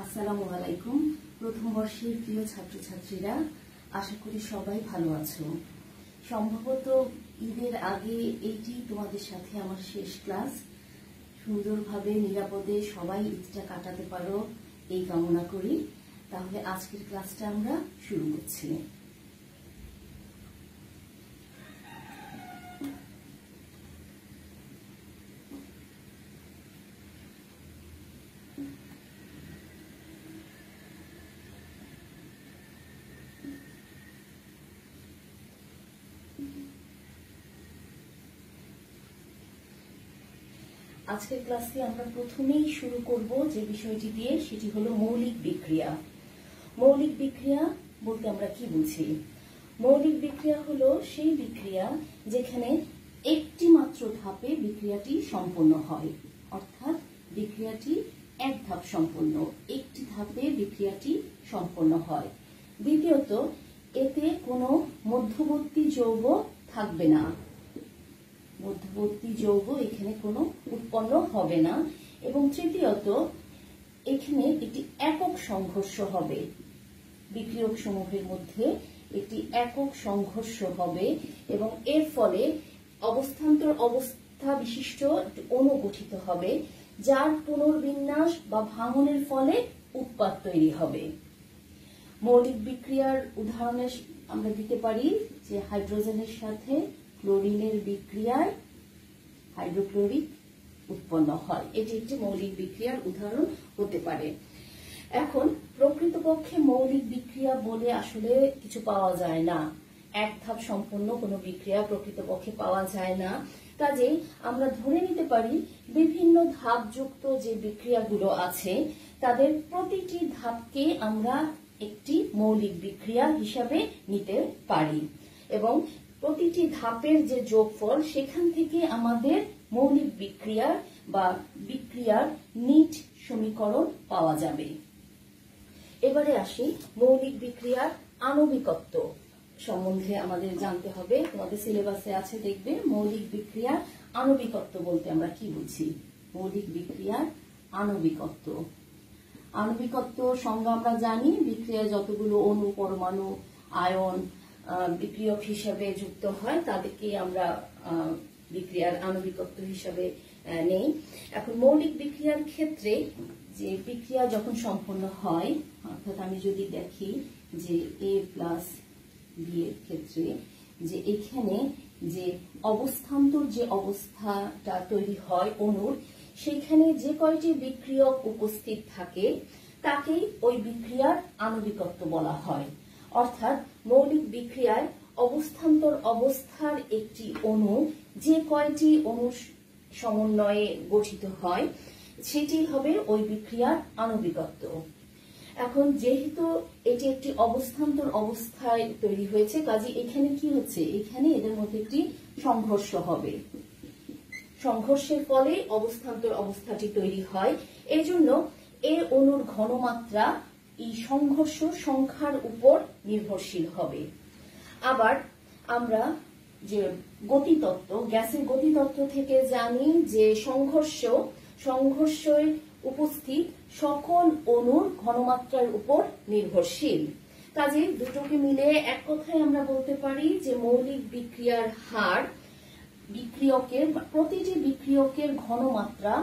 আসসালামু আলাইকুম। প্রথম বর্ষের প্রিয় ছাত্রছাত্রীরা, আশা করি সবাই ভালো আছো। সম্ভবত ঈদের আগে এইটি তোমাদের সাথে আমার শেষ ক্লাস। সুন্দরভাবে নিরাপদে সবাই ঈদটা কাটাতে পারো এই কামনা করি। তাহলে আজকের ক্লাসটা আমরা শুরু করছি। আজকের ক্লাসে আমরা প্রথমেই শুরু করব যে বিষয়টি দিয়ে, সেটি হলো মৌলিক বিক্রিয়া। মৌলিক বিক্রিয়া বলতে আমরা কি বুঝি? মৌলিক বিক্রিয়া হলো সেই বিক্রিয়া যেখানে একটি মাত্র ধাপে বিক্রিয়াটি সম্পন্ন হয়, অর্থাৎ বিক্রিয়াটি এক ধাপ সম্পন্ন, একটি ধাপে বিক্রিয়াটি সম্পন্ন হয়। দ্বিতীয়ত, এতে কোনো মধ্যবর্তী যৌগ থাকবে না, মধ্যবর্তী যৌগ এখানে কোনো উৎপন্ন হবে না। এবং তৃতীয়ত, এখানে একটি একক সংঘর্ষ হবে, বিক্রিয়ক সমূহের মধ্যে একটি একক সংঘর্ষ হবে এবং এর ফলে অবস্থান্তর অবস্থা বিশিষ্ট অণু গঠিত হবে, যার পুনর্বিন্যাস বা ভাঙনের ফলে উৎপাদ তৈরি হবে। মৌলিক বিক্রিয়ার উদাহরণে আমরা দিতে পারি যে হাইড্রোজেনের সাথে ক্লোরিনের বিক্রিয়ায় হাইড্রোক্লোরিক উৎপন্ন হয়। এটি একটি মৌলিক বিক্রিয়ার উদাহরণ হতে পারে। এখন প্রকৃতপক্ষে মৌলিক বিক্রিয়া বলে আসলে কিছু পাওয়া যায় না, এক ধাপ সম্পন্ন কোনো বিক্রিয়া প্রকৃতপক্ষে পাওয়া যায় না। কাজেই আমরা ধরে নিতে পারি বিভিন্ন ধাপযুক্ত যে বিক্রিয়াগুলো আছে তাদের প্রতিটি ধাপকে আমরা একটি মৌলিক বিক্রিয়া হিসাবে নিতে পারি এবং প্রতিটি ধাপের যে যোগফল সেখান থেকে আমাদের মৌলিক বিক্রিয়ার বা বিক্রিয়ার নিট সমীকরণ পাওয়া যাবে। এবারে আসি মৌলিক বিক্রিয়ার আণবিকত্ব সম্বন্ধে আমাদের জানতে হবে। তোমাদের সিলেবাসে আছে, দেখবে মৌলিক বিক্রিয়ার আণবিকত্ব বলতে আমরা কি বুঝি। মৌলিক বিক্রিয়ার আণবিকত্ব, আণবিকত্ব সংজ্ঞা আমরা জানি, বিক্রিয়ায় যতগুলো অণু, পরমাণু, আয়ন বিক্রিয়ক হিসাবে যুক্ত হয় তাদেরকে আমরা বিক্রিয়ার আণবিকত্ব হিসাবে নেই। এখন মৌলিক বিক্রিয়ার ক্ষেত্রে যে বিক্রিয়া যখন সম্পন্ন হয়, অর্থাৎ আমি যদি দেখি যে A প্লাস B এর ক্ষেত্রে যে এখানে যে অবস্থান্তর যে অবস্থাটা তৈরি হয় অণুর, সেখানে যে কয়টি বিক্রিয়ক উপস্থিত থাকে তাকেই ওই বিক্রিয়ার আণবিকত্ব বলা হয়। অর্থাৎ মৌলিক বিক্রিয়ায় অবস্থান্তর অবস্থার একটি অণু যে কয়টি অণু সমন্বয়ে গঠিত হয় সেটি হবে ওই বিক্রিয়ার আণবিকত্ব। এখন যেহেতু এটি একটি অবস্থান্তর অবস্থায় তৈরি হয়েছে, কাজে এখানে কি হচ্ছে, এখানে এদের মধ্যে একটি সংঘর্ষ হবে, সংঘর্ষের ফলে অবস্থান্তর অবস্থাটি তৈরি হয়। এই জন্য এই অণুর ঘনমাত্রা এই সংঘর্ষ সংখ্যার উপর নির্ভরশীল হবে। আবার আমরা যে গতিতত্ত্ব, গ্যাসের গতিতত্ত্ব থেকে জানি যে সংঘর্ষের উপস্থিত সকল অণুর ঘনমাত্রার উপর নির্ভরশীল। কাজে দুটোকে মিলে এক কথায় আমরা বলতে পারি যে মৌলিক বিক্রিয়ার হার বিক্রিয়কের, প্রতিটি বিক্রিয়কের ঘনমাত্রা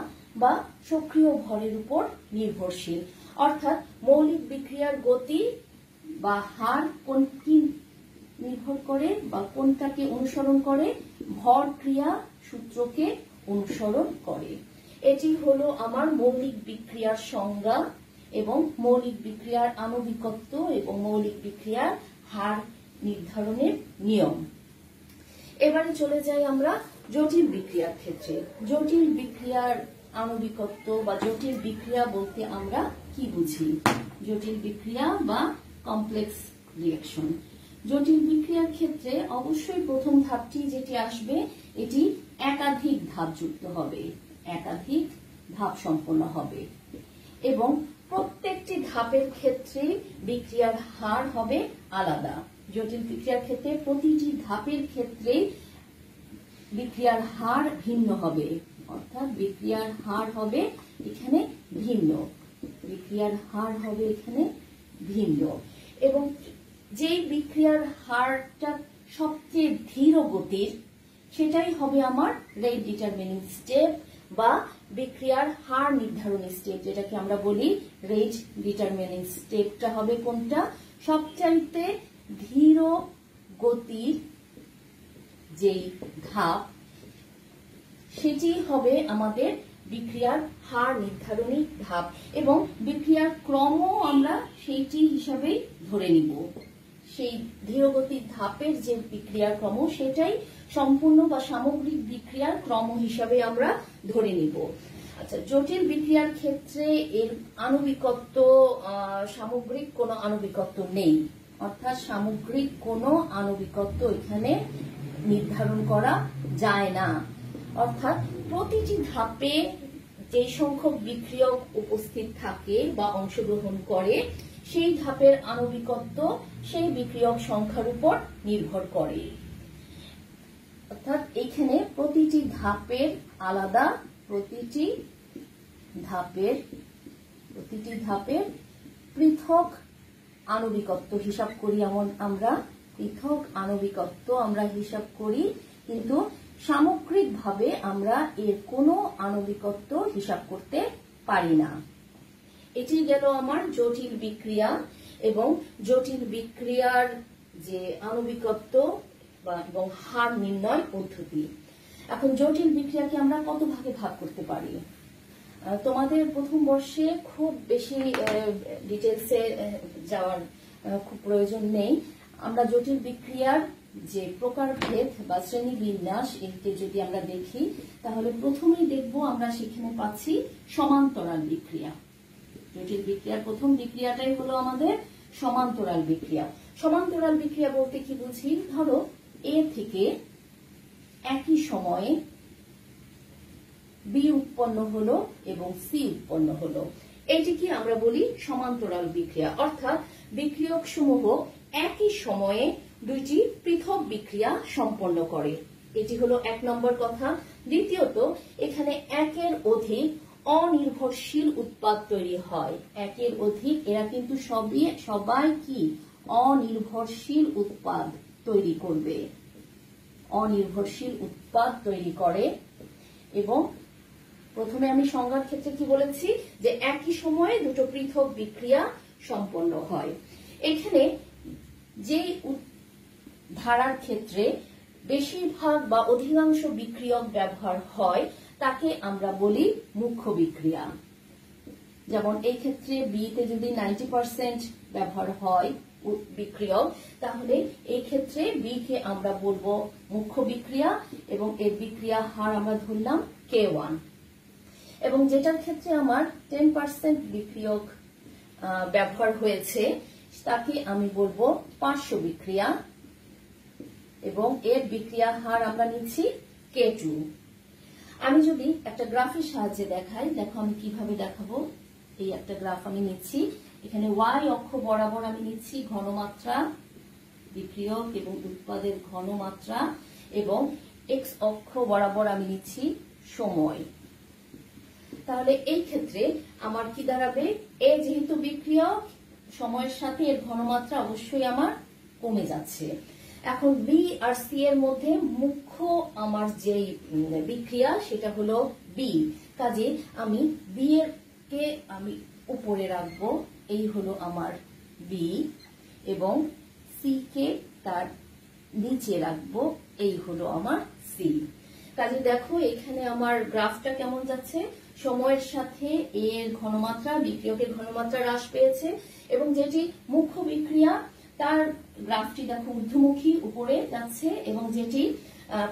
বা সক্রিয় ভরের উপর নির্ভরশীল। অর্থাৎ মৌলিক বিক্রিয়ার গতি বা হার কোনটি নির্ভর করে বা কোনটাকে অনুসরণ করে? ভর ক্রিয়া সূত্রকে অনুসরণ করে। এটি হলো আমার মৌলিক বিক্রিয়ার সংজ্ঞা এবং মৌলিক বিক্রিয়ার আণবিকত্ব এবং মৌলিক বিক্রিয়ার হার নির্ধারণের নিয়ম। এবারে চলে যাই আমরা জটিল বিক্রিয়ার ক্ষেত্রে। জটিল বিক্রিয়ার আণবিকত্ব বা জটিল বিক্রিয়া বলতে আমরা কি বুঝি? জটিল বিক্রিয়া বা কমপ্লেক্স রিঅ্যাকশন। জটিল বিক্রিয়ার ক্ষেত্রে অবশ্যই প্রথম ধাপটি যেটি আসবে এটি একাধিক ধাপ যুক্ত হবে, একাধিক ধাপ সম্পন্ন হবে এবং প্রত্যেকটি ধাপের ক্ষেত্রে বিক্রিয়ার হার হবে আলাদা। জটিল বিক্রিয়ার ক্ষেত্রে প্রতিটি ধাপের ক্ষেত্রে বিক্রিয়ার হার ভিন্ন হবে, অর্থাৎ বিক্রিয়ার হার হবে এখানে ভিন্ন। বিক্রিয়ার হার হবে এখানে ভিন্ন, এবং যে বিক্রিয়ার হারটা সবচেয়ে ধীর গতির সেটাই হবে আমার রেট ডিটারমিনিং স্টেপ বা বিক্রিয়ার হার নির্ধারণী স্টেপ, যেটাকে আমরা বলি রেট ডিটারমিনিং স্টেপটা হবে কোনটা? সবচাইতে ধীর গতির যেই ধাপ সেটি হবে আমাদের বিক্রিয়ার হার নির্ধারণী ধাপ, এবং বিক্রিয়ার ক্রমও আমরা সেইটি হিসাবেই ধরে নিব। সেই ধীরগতির ধাপের যে বিক্রিয়ার ক্রম সেটাই সম্পূর্ণ বা সামগ্রিক বিক্রিয়ার ক্রম হিসাবে আমরা ধরে নিব। আচ্ছা, জটিল বিক্রিয়ার ক্ষেত্রে এর আণবিকত্ব সামগ্রিক কোনো আণবিকত্ব নেই, অর্থাৎ সামগ্রিক কোনো আণবিকত্ব এখানে নির্ধারণ করা যায় না। অর্থাৎ প্রতিটি ধাপে যে সংখ্যক বিক্রিয়ক উপস্থিত থাকে বা অংশগ্রহণ করে সেই ধাপের আণবিকত্ব সেই বিক্রিয়ক সংখ্যার উপর নির্ভর করে। অর্থাৎ এখানে প্রতিটি ধাপের আলাদা, প্রতিটি ধাপের পৃথক আণবিকত্ব হিসাব করি, এমন আমরা পৃথক আণবিকত্ব আমরা হিসাব করি, কিন্তু সামগ্রিকভাবে আমরা এর কোনো আণবিকত্ব হিসাব করতে পারি না। এটি গেল আমার জটিল বিক্রিয়া এবং জটিল বিক্রিয়ার যে আণবিকত্ব এবং হার নির্ণয় পদ্ধতি। এখন জটিল বিক্রিয়াকে আমরা কত ভাগে ভাগ করতে পারি? তোমাদের প্রথম বর্ষে খুব বেশি ডিটেলসে যাওয়ার খুব প্রয়োজন নেই। আমরা জটিল বিক্রিয়ার যে প্রকারভেদ বা শ্রেণী বিন্যাস একে যদি আমরা দেখি, তাহলে প্রথমেই দেখব আমরা সেখানে পাচ্ছি সমান্তরাল বিক্রিয়া। জটিল বিক্রিয়ার প্রথম বিক্রিয়াটাই হলো আমাদের সমান্তরাল বিক্রিয়া। সমান্তরাল বিক্রিয়া বলতে কি বুঝি? ধরো এ থেকে একই সময়ে বি উৎপন্ন হলো এবং সি উৎপন্ন হলো, এটিকে আমরা বলি সমান্তরাল বিক্রিয়া। অর্থাৎ বিক্রিয়ক সমূহ একই সময়ে দুইটি পৃথক বিক্রিয়া সম্পন্ন করে, এটি হলো এক নম্বর কথা। দ্বিতীয়ত, এখানে একের অধিক অনির্ভরশীল উৎপাদ তৈরি হয়। একের অধিক, এরা কিন্তু সবাই কি অনির্ভরশীল উৎপাদ তৈরি করবে, অনির্ভরশীল উৎপাদ তৈরি করে। এবং প্রথমে আমি সংজ্ঞার ক্ষেত্রে কি বলেছি যে একই সময়ে দুটো পৃথক বিক্রিয়া সম্পন্ন হয়। এখানে যে ধারার ক্ষেত্রে বেশিরভাগ বা অধিকাংশ বিক্রিয়ক ব্যবহার হয় তাকে আমরা বলি মুখ্য বিক্রিয়া। যেমন এই ক্ষেত্রে বিতে যদি 90% ব্যবহার হয় বিক্রিয়ক, তাহলে এই ক্ষেত্রে বি কে আমরা বলবো মুখ্য বিক্রিয়া এবং এর বিক্রিয়া হার আমরা ধরলাম K1। এবং যেটার ক্ষেত্রে আমার 10% বিক্রিয়ক ব্যবহার হয়েছে তাকে আমি বলবো পার্শ্ব বিক্রিয়া এবং এর বিক্রিয়া হার আমরা নিচ্ছি K2। আমি যদি একটা গ্রাফের সাহায্যে দেখাই, দেখো আমি কিভাবে দেখাবো। এই একটা গ্রাফ আমি নিচ্ছি, এখানে y অক্ষ বরাবর আমি নিচ্ছি ঘনমাত্রা বিক্রিয়ক এবং উৎপাদের ঘনমাত্রা, এবং x অক্ষ বরাবর আমি নিচ্ছি সময়। তাহলে এই ক্ষেত্রে আমার কি দাঁড়াবে? এ যেহেতু বিক্রিয়ক, সময়ের সাথে এর ঘনমাত্রা অবশ্যই আমার কমে যাচ্ছে। এখন বি আর সি এর মধ্যে মুখ্য আমার যে বিক্রিয়া সেটা হলো বি, কাজে আমি বি এর কে আমি উপরে রাখবো, এই হলো আমার বি, এবং সি কে তার নিচে রাখবো, এই হলো আমার সি। কাজে দেখো এখানে আমার গ্রাফটা কেমন যাচ্ছে, সময়ের সাথে এর ঘনমাত্রা বিক্রিয়কের ঘনমাত্রা হ্রাস পেয়েছে, এবং যেটি মুখ্য বিক্রিয়া তার গ্রাফটি দেখো ঊর্ধ্বমুখী উপরে যাচ্ছে, এবং যেটি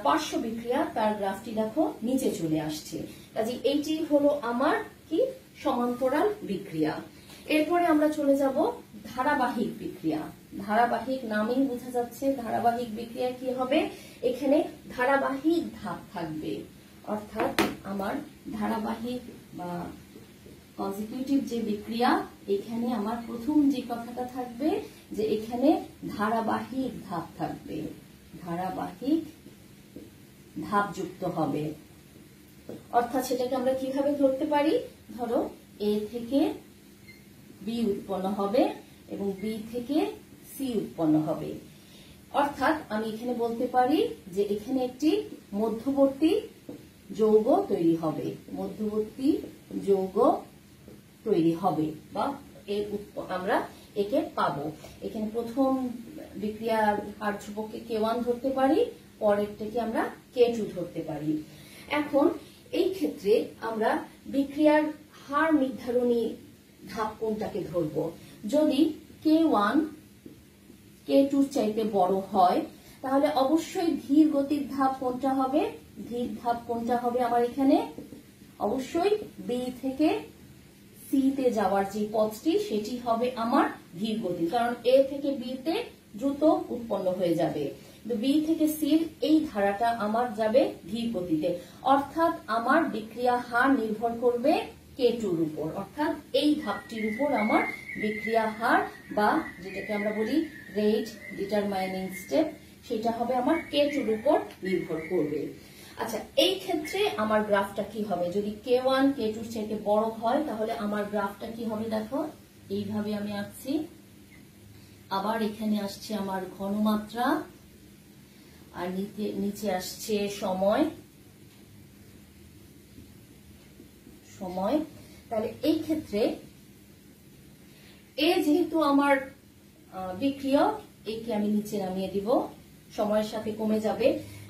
পার্শ্ব বিক্রিয়া তার গ্রাফটি দেখো নিচে চলে আসছে। কাজে এইটি হলো আমার কি সমান্তরাল বিক্রিয়া। এরপরে আমরা চলে যাব ধারাবাহিক বিক্রিয়া। ধারাবাহিক নামেই বোঝা যাচ্ছে ধারাবাহিক বিক্রিয়া কি হবে, এখানে ধারাবাহিক ধাপ থাকবে। অর্থাৎ আমার ধারাবাহিক বা কনজিকিউটিভ যে বিক্রিয়া, এখানে আমার প্রথম যে কথাটা থাকবে যে এখানে ধারাবাহিক ধাপ থাকবে, ধারাবাহিক ধাপ যুক্ত হবে। অর্থাৎ সেটাকে আমরা কিভাবে ধরতে পারি, ধরো এ থেকে বি উৎপন্ন হবে এবং বি থেকে সি উৎপন্ন হবে। অর্থাৎ আমি এখানে বলতে পারি যে এখানে একটি মধ্যবর্তী যৌগ তৈরি হবে, মধ্যবর্তী যৌগ তৈরি হবে বা আমরা একে পাবো। এখানে প্রথম বিক্রিয়ার হার ধ্রুবককে K1 ধরতে পারি, পরেরটাকে আমরা K2 ধরতে পারি। এখন এই ক্ষেত্রে আমরা বিক্রিয়ার হার নির্ধারণী ধাপ কোনটাকে ধরব? যদি K1 K2 চাইতে বড় হয় তাহলে অবশ্যই ধীর গতির ধাপ কোনটা হবে? ধীর ধাপ কোনটা হবে আমার এখানে? অবশ্যই বি থেকে সি তে যাওয়ার যে পথটি সেটি হবে আমার ধীর গতি, কারণ এ থেকে বি তে দ্রুত উৎপন্ন হয়ে যাবে। বি থেকে সির এই ধারাটা আমার যাবে ধীর গতিতে, অর্থাৎ আমার বিক্রিয়া হার নির্ভর করবে K2-র উপর, অর্থাৎ এই ধাপটির উপর আমার বিক্রিয়া হার বা যেটাকে আমরা বলি রেট ডিটারমাইনিং স্টেপ, সেটা হবে আমার K2-র উপর নির্ভর করবে। আচ্ছা, এই ক্ষেত্রে আমার গ্রাফটা কি হবে? যদি K1 K2-র চাইতে বড় হয় তাহলে আমার গ্রাফটা কি হবে? দেখো, এইভাবে আমি আঁকছি। আবার এখানে আসছে আমার ঘনমাত্রা আর নিচে আসছে সময়। তাহলে এই ক্ষেত্রে এ যেহেতু আমার বিক্রিয়ক, একে আমি নিচে নামিয়ে দিব, সময়ের সাথে কমে যাবে।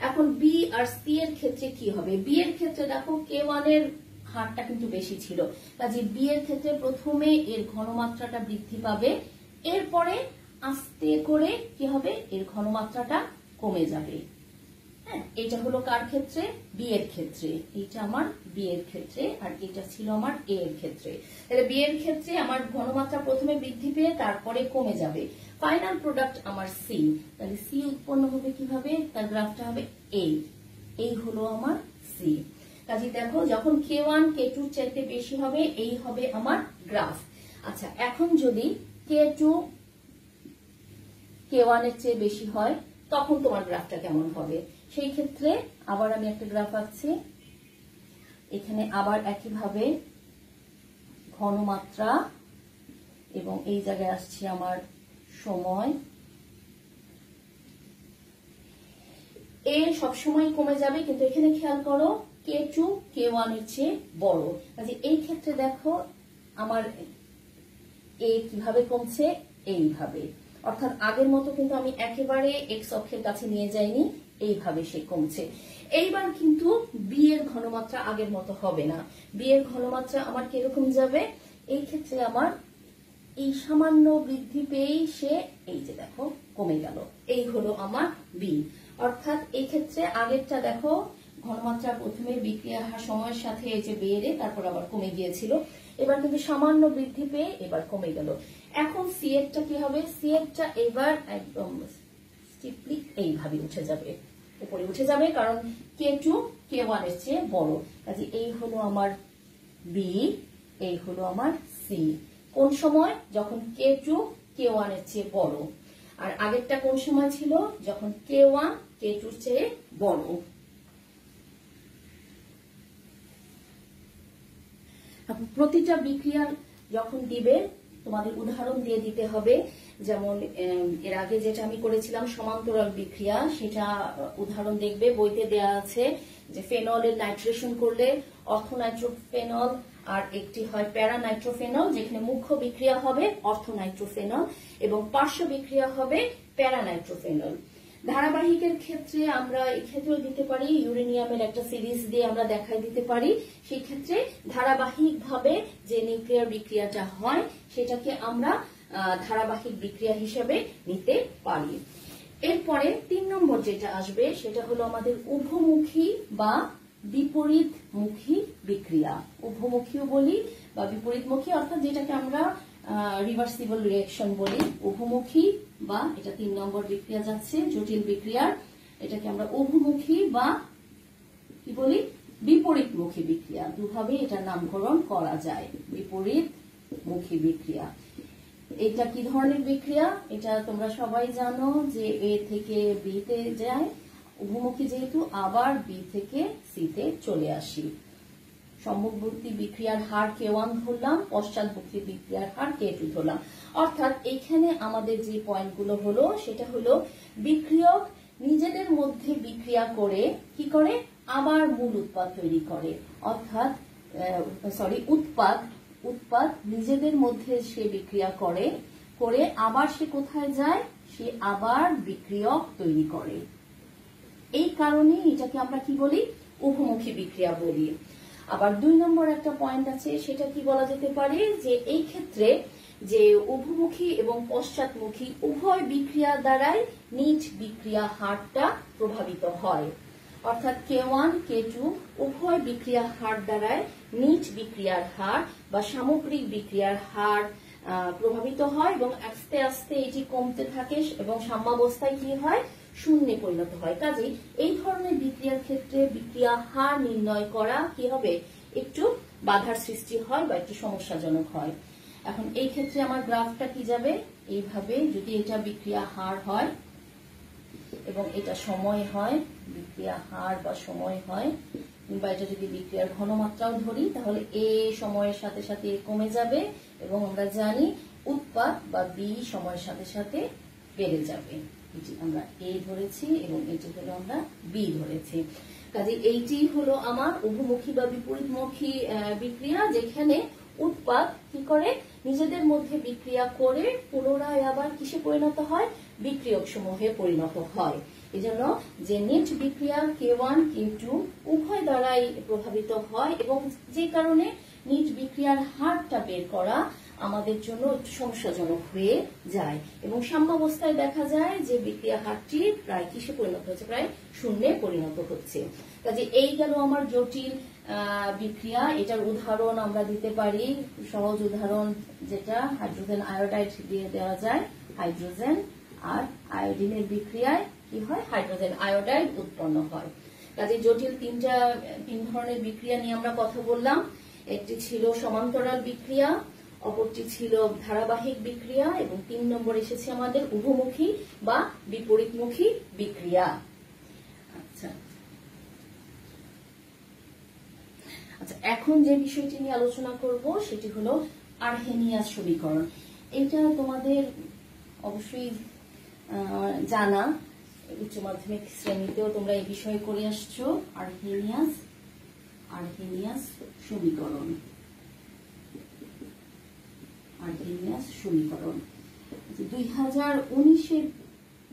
এখন বি আর সি এর ক্ষেত্রে কি হবে? বি এর ক্ষেত্রে দেখো K1 এর হারটা কিন্তু বেশি ছিল, কাজে বি এর ক্ষেত্রে প্রথমে এর ঘনমাত্রাটা বৃদ্ধি পাবে, এরপরে আস্তে করে কি হবে? এর ঘনমাত্রাটা কমে যাবে। হ্যাঁ, এটা হলো কার ক্ষেত্রে? বি এর ক্ষেত্রে। এটা আমার বি এর ক্ষেত্রে আর এটা ছিল আমার এ এর ক্ষেত্রে। তাহলে বি এর ক্ষেত্রে আমার ঘনমাত্রা প্রথমে বৃদ্ধি পেয়ে তারপরে কমে যাবে। ফাইনাল প্রোডাক্ট আমার সি। তাহলে সি উৎপন্ন হবে কিভাবে? তার গ্রাফটা হবে এই হলো আমার সি। কাজে দেখো, যখন K1 K2 চাইতে বেশি হবে এই হবে আমার গ্রাফ। আচ্ছা, এখন যদি K2 K1 এর চেয়ে বেশি হয় তখন তোমার গ্রাফটা কেমন হবে? সেই ক্ষেত্রে আবার আমি একটা গ্রাফ আঁকছি। এখানে আবার একইভাবে ঘনমাত্রা এবং এই জায়গায় আসছে আমার সময়। এ সবসময় কমে যাবে, কিন্তু এখানে খেয়াল করো K2 K1 এর চেয়ে বড়। কাজে এই ক্ষেত্রে দেখো আমার এ কিভাবে কমছে? এইভাবে। অর্থাৎ আগের মতো কিন্তু আমি একেবারে এক্স অক্ষের কাছে নিয়ে যাইনি, এইভাবে সে কমছে। এইবার কিন্তু বি এর ঘনমাত্রা আগের মতো হবে না। বি এর ঘনমাত্রা আমার কিরকম যাবে? এই ক্ষেত্রে আমার এই সামান্য বৃদ্ধি পেয়েই সে এই যে দেখো কমে গেল। এই হলো আমার বি। অর্থাৎ এই ক্ষেত্রে আগেরটা দেখো ঘনমাত্রা প্রথমে বিক্রিয়া হার সময়ের সাথে এই যে বেড়ে তারপর আবার কমে গিয়েছিল, এবার কিন্তু সামান্য বৃদ্ধি পেয়ে এবার কমে গেল। এখন সি এরটা কি হবে? সি এরটা এবার একদম স্টিপলি এইভাবে উঠে যাবে, উপরে উঠে যাবে, কারণ K2 K1 এর চেয়ে বড়। কাজে এই হলো আমার বি, এই হলো আমার সি। কোন সময়? যখন K2 K1 এর চেয়ে বড়। আর আগেরটা কোন সময় ছিল? যখন K1 K2 এর চেয়ে বড়। প্রতিটা বিক্রিয়ার যখন দিবে তোমাদের উদাহরণ দিয়ে দিতে হবে। যেমন এর আগে যেটা আমি করেছিলাম সমান্তরাল বিক্রিয়া, সেটা উদাহরণ দেখবে বইতে দেয়া আছে যে ফেনলের নাইট্রেশন করলে অর্থোনাইট্রোফেনল আর একটি হয় প্যারানাইট্রোফেনল, যেখানে মুখ্য বিক্রিয়া হবে অর্থোনাইট্রোফেনল এবং পার্শ্ব বিক্রিয়া হবে প্যারানাইট্রোফেনল। ধারাবাহিকের ক্ষেত্রে আমরা এক্ষেত্রেও দিতে পারি, ইউরেনিয়ামের একটা সিরিজ দিয়ে আমরা দেখাই দিতে পারি। সেই ক্ষেত্রে ধারাবাহিকভাবে যে নিউক্লিয়ার বিক্রিয়াটা হয় সেটাকে আমরা ধারাবাহিক বিক্রিয়া হিসেবে নিতে পারি। এরপরে 3 নম্বর যেটা আসবে সেটা হলো আমাদের উভমুখী বা বিপরীতমুখী বিক্রিয়া। উভমুখীও বলি বা বিপরীতমুখী, অর্থাৎ যেটাকে আমরা রিভার্সিবল রিঅ্যাকশন বলি। উভমুখী বা এটা 3 নম্বর বিক্রিয়া যাচ্ছে জটিল বিক্রিয়ার, এটাকে আমরা উভমুখী বা কি বলি? বিপরীতমুখী বিক্রিয়া। দুভাবে এটার নামকরণ করা যায়, বিপরীতমুখী বিক্রিয়া। এটা কি ধরনের বিক্রিয়া? এটা তোমরা সবাই জানো যে এ থেকে বি তে যায়, উভমুখী যেহেতু আবার বি থেকে সি তে চলে আসি। সম্মুখবর্তী বিক্রিয়ার হার K1 ধরলাম, পশ্চাৎবর্তী বিক্রিয়ার হার K2 ধরলাম। অর্থাৎ এখানে আমাদের যে পয়েন্টগুলো হলো সেটা হলো বিক্রিয়ক নিজেদের মধ্যে বিক্রিয়া করে কি করে, আবার মূল উৎপাদ তৈরি করে। অর্থাৎ উৎপাদ নিজেদের মধ্যে সে বিক্রিয়া করে আবার সে কোথায় যায়, সে আবার বিক্রিয়ক তৈরি করে। এই কারণে এটাকে আমরা কি বলি, উভমুখী বিক্রিয়া বলি। আবার 2 নম্বর একটা পয়েন্ট আছে, সেটা কি বলা যেতে পারে যে এই ক্ষেত্রে যে উভমুখী এবং পশ্চাৎমুখী উভয় বিক্রিয়া দ্বারাই নিজ বিক্রিয়া হারটা প্রভাবিত হয়। অর্থাৎ K1 K2 উভয় বিক্রিয়া হার দ্বারাই নিজ বিক্রিয়ার হার বা সামগ্রিক বিক্রিয়ার হার প্রভাবিত হয় এবং আস্তে আস্তে এটি কমতে থাকে এবং সাম্যাবস্থায় কি হয়, শূন্যে পরিণত হয়। কাজেই এই ধরনের বিক্রিয়ার ক্ষেত্রে বিক্রিয়া হার নির্ণয় করা কি হবে, একটু বাধার সৃষ্টি হয় বা একটু সমস্যাজনক হয়। এখন এই ক্ষেত্রে আমার গ্রাফটা কি যাবে, এইভাবে যদি এটা বিক্রিয়া হার হয় এবং এটা সময় হয়, বিক্রিয়া হার বা সময় হয়, কিংবা এটা যদি বিক্রিয়ার ঘনমাত্রাও ধরি, তাহলে এ সময়ের সাথে সাথে কমে যাবে এবং আমরা জানি উৎপাদ বা বি সময়ের সাথে সাথে বেড়ে যাবে। এটি আমরা এ ধরেছি এবং এটি হলো আমরা বি ধরেছি। কাজে এইটি হলো আমার উভমুখী বা বিপরীতমুখী বিক্রিয়া, যেখানে উৎপাদ কি করে, নিজেদের মধ্যে বিক্রিয়া করে পুনরায় আবার কিসে পরিণত হয়, বিক্রিয়ক সমূহে পরিণত হয়। এজন্য যে নিজ বিক্রিয়া K1 K2 উভয় দ্বারাই প্রভাবিত হয় এবং যে কারণে নিজ বিক্রিয়ার হারটা বের করা আমাদের জন্য একটু সমস্যাজনক হয়ে যায় এবং সাম্যাবস্থায় দেখা যায় যে বিক্রিয়া হারটি প্রায় কিসে পরিণত হচ্ছে, প্রায় শূন্যে পরিণত হচ্ছে। কাজে এই গেল আমার জটিল বিক্রিয়া। এটার উদাহরণ আমরা দিতে পারি, সহজ উদাহরণ যেটা হাইড্রোজেন আয়োডাইড দিয়ে দেওয়া যায়। হাইড্রোজেন আর আয়োডিনের বিক্রিয়ায় কি হয়, হাইড্রোজেন আয়োডাইড উৎপন্ন হয়। কাজে জটিল তিন ধরনের বিক্রিয়া নিয়ে আমরা কথা বললাম। একটি ছিল সমান্তরাল বিক্রিয়া, অপরটি ছিল ধারাবাহিক বিক্রিয়া এবং 3 নম্বর এসেছে আমাদের উভমুখী বা বিপরীতমুখী বিক্রিয়া। আচ্ছা, এখন যে বিষয়টি নিয়ে আলোচনা করব সেটি হলো আর্হেনিয়াস সমীকরণ। এটা তোমাদের অবশ্যই জানা, উচ্চ মাধ্যমিক শ্রেণীতেও তোমরা এই বিষয় করে আসছো। আর্হেনিয়াস সমীকরণ। 2019-এর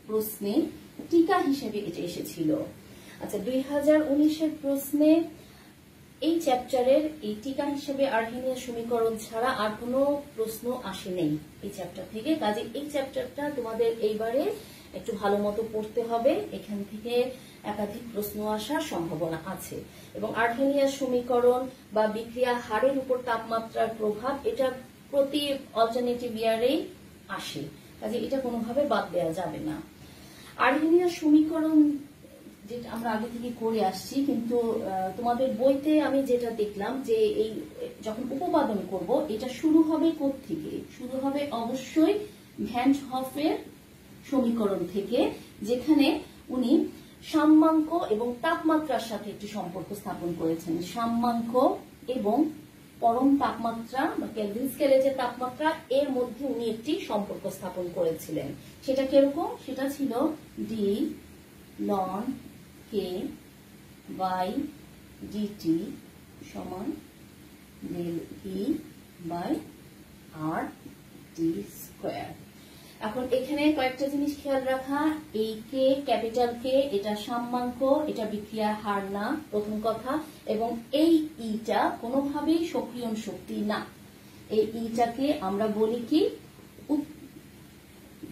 প্রশ্নে টিকা হিসেবে এটা এসেছিল। আচ্ছা, 2019-এর প্রশ্নে এই চ্যাপ্টারের এই টিকা হিসেবে আর্হেনিয়াস সমীকরণ ছাড়া আর কোনো প্রশ্ন আসে নেই এই চ্যাপ্টার থেকে। কাজে এই চ্যাপ্টারটা তোমাদের এইবারে একটু ভালো মতো পড়তে হবে, এখান থেকে একাধিক প্রশ্ন আসার সম্ভাবনা আছে। এবং আর্হেনিয়াস সমীকরণ বা বিক্রিয়া হারের উপর তাপমাত্রার প্রভাব, এটা প্রতি অল্টারনেটিভ ইয়ারেই আসে, কাজে এটা কোনোভাবে বাদ দেওয়া যাবে না। আর্হেনিয়াস সমীকরণ যেটা আমরা আগে থেকে করে আসছি, কিন্তু তোমাদের বইতে আমি যেটা দেখলাম যে এই যখন উপপাদন করব, এটা শুরু হবে কোত্থেকে, শুরু হবে অবশ্যই ভ্যান 't হফের সমীকরণ থেকে, যেখানে উনি সাম্যাঙ্ক এবং তাপমাত্রার সাথে একটি সম্পর্ক স্থাপন করেছেন। সাম্যাঙ্ক এবং পরম তাপমাত্রা বা কেলভিন স্কেলে যে তাপমাত্রা, এর মধ্যে উনি একটি সম্পর্ক স্থাপন করেছিলেন। সেটা কিরকম, সেটা ছিল D ln K by dt সমান del E by R t square. এখন এখানে কয়েকটা জিনিস খেয়াল রাখা, এই কে, ক্যাপিটাল কে, এটা সাম্যাঙ্ক, এটা বিক্রিয়ার হার না, প্রথম কথা। এবং এই ইটা কোনোভাবেই সক্রিয়ণ শক্তি না। এই ইটাকে আমরা বলি কি,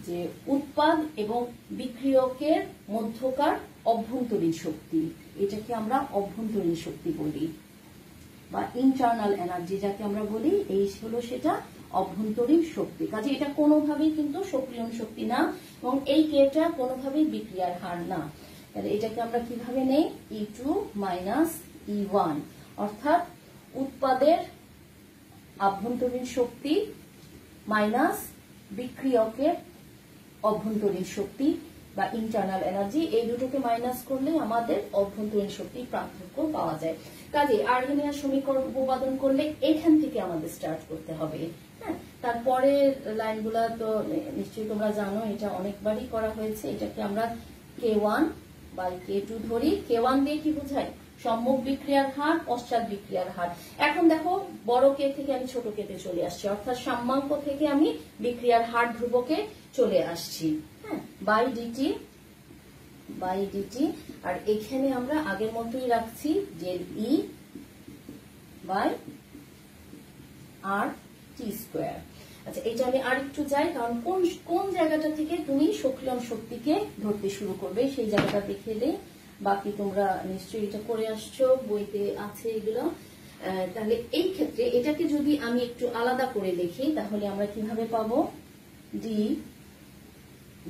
যে উৎপাদ এবং বিক্রিয়কের মধ্যকার অভ্যন্তরীণ শক্তি, এটাকে আমরা অভ্যন্তরীণ শক্তি বলি বা ইন্টারনাল এনার্জি যাকে আমরা বলি, এই হলো সেটা অভ্যন্তরীণ শক্তি। কাজে এটা কোনোভাবেই কিন্তু সক্রিয়ণ শক্তি না এবং এই কেটা কোনোভাবেই বিক্রিয়ার হার না। তাহলে এটাকে আমরা কিভাবে নেই, E2 মাইনাস E1, অর্থাৎ উৎপাদের আভ্যন্তরীণ শক্তি মাইনাস বিক্রিয়কের অভ্যন্তরীণ শক্তি বা ইন্টারনাল এনার্জি, এই দুটোকে মাইনাস করলে আমাদের অভ্যন্তরীণ শক্তির পার্থক্য পাওয়া যায়। কাজে আর্গেনিয়ার সমীকরণ উপপাদন করলে এখান থেকে আমাদের স্টার্ট করতে হবে। হ্যাঁ, তারপরে লাইনগুলা তো নিশ্চয়ই তোমরা জানো, এটা অনেকবারই করা হয়েছে। এটাকে আমরা K1 বাই K2 ধরি। K1 দিয়ে কি বোঝায়? সম্মুখ বিক্রিয়ার হার, পশ্চাৎ বিক্রিয়ার হার। এখন দেখো বড় কে থেকে আমি ছোট কে তে চলে আসছি, অর্থাৎ সাম্যাঙ্ক থেকে আমি বিক্রিয়ার হার ধ্রুবকে চলে আসছি। হ্যাঁ, বাই ডিটি, আর এখানে আমরা আগের মতোই রাখছি যে E by R T square. আচ্ছা, এটা আমি আর একটু যাই, কারণ কোন জায়গাটা থেকে তুমি সক্রিয়ণ শক্তিকে ধরতে শুরু করবে সেই জায়গাটা দেখে দে। বাকি তোমরা নিশ্চয়ই এটা করে আসছো, বইতে আছে এগুলো। তাহলে এই ক্ষেত্রে এটাকে যদি আমি একটু আলাদা করে লিখি তাহলে আমরা কিভাবে পাবো? D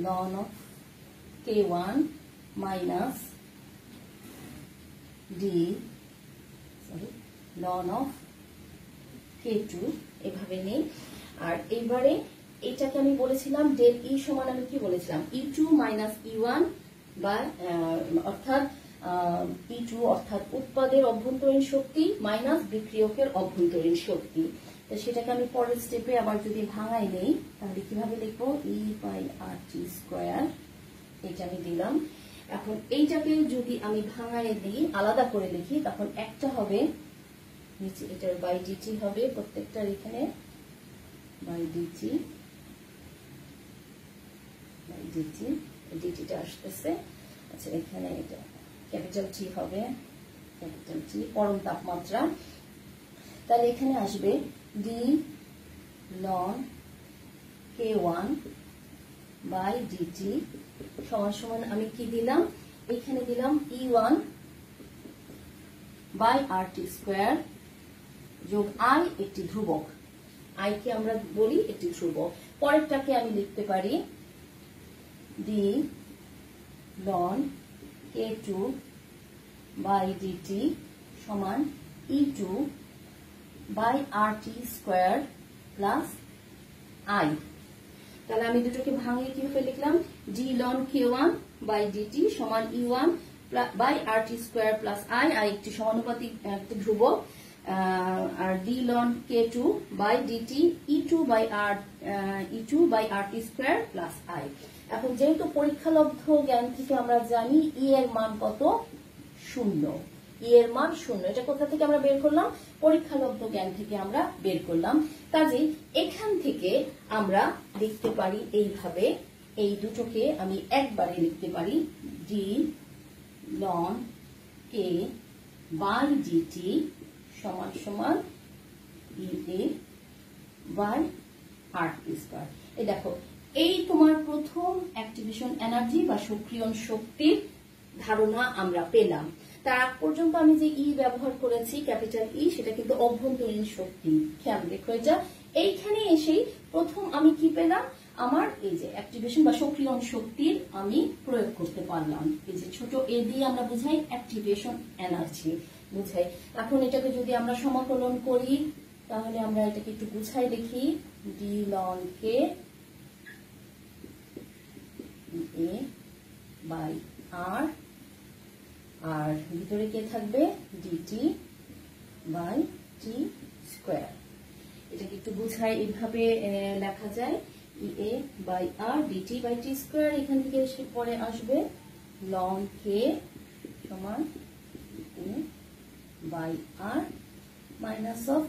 ln of K1 minus d ln of K2, এভাবে নেই। আর এইবারে এটাকে আমি বলেছিলাম ডেল ই সমান, আমি কি বলেছিলাম? E2 মাইনাস E1 বা অর্থাৎ E2 অর্থাৎ উৎপাদের অভ্যন্তরীণ শক্তি মাইনাস বিক্রিয়কের অভ্যন্তরীণ শক্তি। তো সেটাকে আমি পরের স্টেপে আবার যদি ভাঙাই নেই তাহলে কিভাবে লিখবো? E by R T square, এটা আমি দিলাম। এখন এইটাকে যদি আমি ভাঙাই দিই, আলাদা করে লিখি, তখন একটা হবে নিচে, এটার বাই ডিটি হবে প্রত্যেকটার, এখানে বাই ডিটি ডিটিটা আসতেছে। আচ্ছা, এখানে এটা ক্যাপিটাল টি হবে, ক্যাপিটাল টি পরম তাপমাত্রা। তাহলে এখানে আসবে D loan K1 by DT সমান সমান আমি কি দিলাম? এখানে দিলাম E1 by R T square যোগ আই, একটি ধ্রুবক। আই কে আমরা বলি একটি ধ্রুবক। পরেরটাকে আমি লিখতে পারি d ln K2 by DT সমান E2 by R T square plus I. তাহলে আমি দুটোকে ভাঙিয়ে কিভাবে লিখলাম? D loan K1 by DT সমান E1 by R T square plus I, I একটি সমানুপাতিক একটি ধ্রুবক, আর d ln K2 by d t E2 by R T square plus I. এখন যেহেতু পরীক্ষালব্ধ জ্ঞান থেকে আমরা জানি ই এর মান কত? 0। ই এর মান 0। এটা কোথা থেকে আমরা বের করলাম? পরীক্ষালব্ধ জ্ঞান থেকে আমরা বের করলাম। কাজেই এখান থেকে আমরা লিখতে পারি এইভাবে, এই দুটোকে আমি একবারে লিখতে পারি ডি লন কে বাই ডিটি সমান সমান ই A by R T square. এই দেখো, এই তোমার প্রথম অ্যাক্টিভেশন এনার্জি বা সক্রিয়ণ শক্তির ধারণা আমরা পেলাম। তার আগ পর্যন্ত আমি যে ই ব্যবহার করেছি, ক্যাপিটাল ই, সেটা কিন্তু অভ্যন্তরীণ শক্তি। খেয়াল রেখো এটা। এইখানে এসেই প্রথম আমি কি পেলাম? আমার এই যে অ্যাক্টিভেশন বা সক্রিয়ণ শক্তির আমি প্রয়োগ করতে পারলাম। এই যে ছোট এ দিয়ে আমরা বুঝাই অ্যাক্টিভেশন এনার্জি বুঝাই। এখন এটাকে যদি আমরা সমাকলন করি তাহলে আমরা এটাকে একটু গুছাই দেখি। D loan K A by R, আর ভিতরে কে থাকবে? D T by T square. এটাকে একটু বুঝাই, এইভাবে লেখা যায় E A by R D T by T square. এখান থেকে এসে পরে আসবে লন কে সমান A by R minus of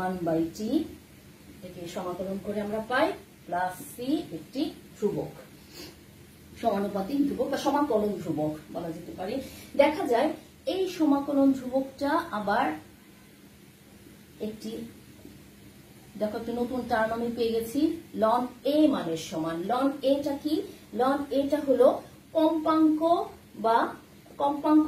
1 by T. এটাকে সমাকলন করে আমরা পাই প্লাস সি, একটি ধ্রুবক, সমানুপাতিক ধ্রুবক বা সমাকলন ধ্রুবক বলা যেতে পারে। দেখা যায় এই সমাকলন ধ্রুবকটা আবার একটি, দেখো একটা নতুন টার্ম আমি পেয়ে গেছি, লন এ মানের সমান। লন এটা কি? লন এটা হলো কম্পাঙ্ক বা কম্পাঙ্ক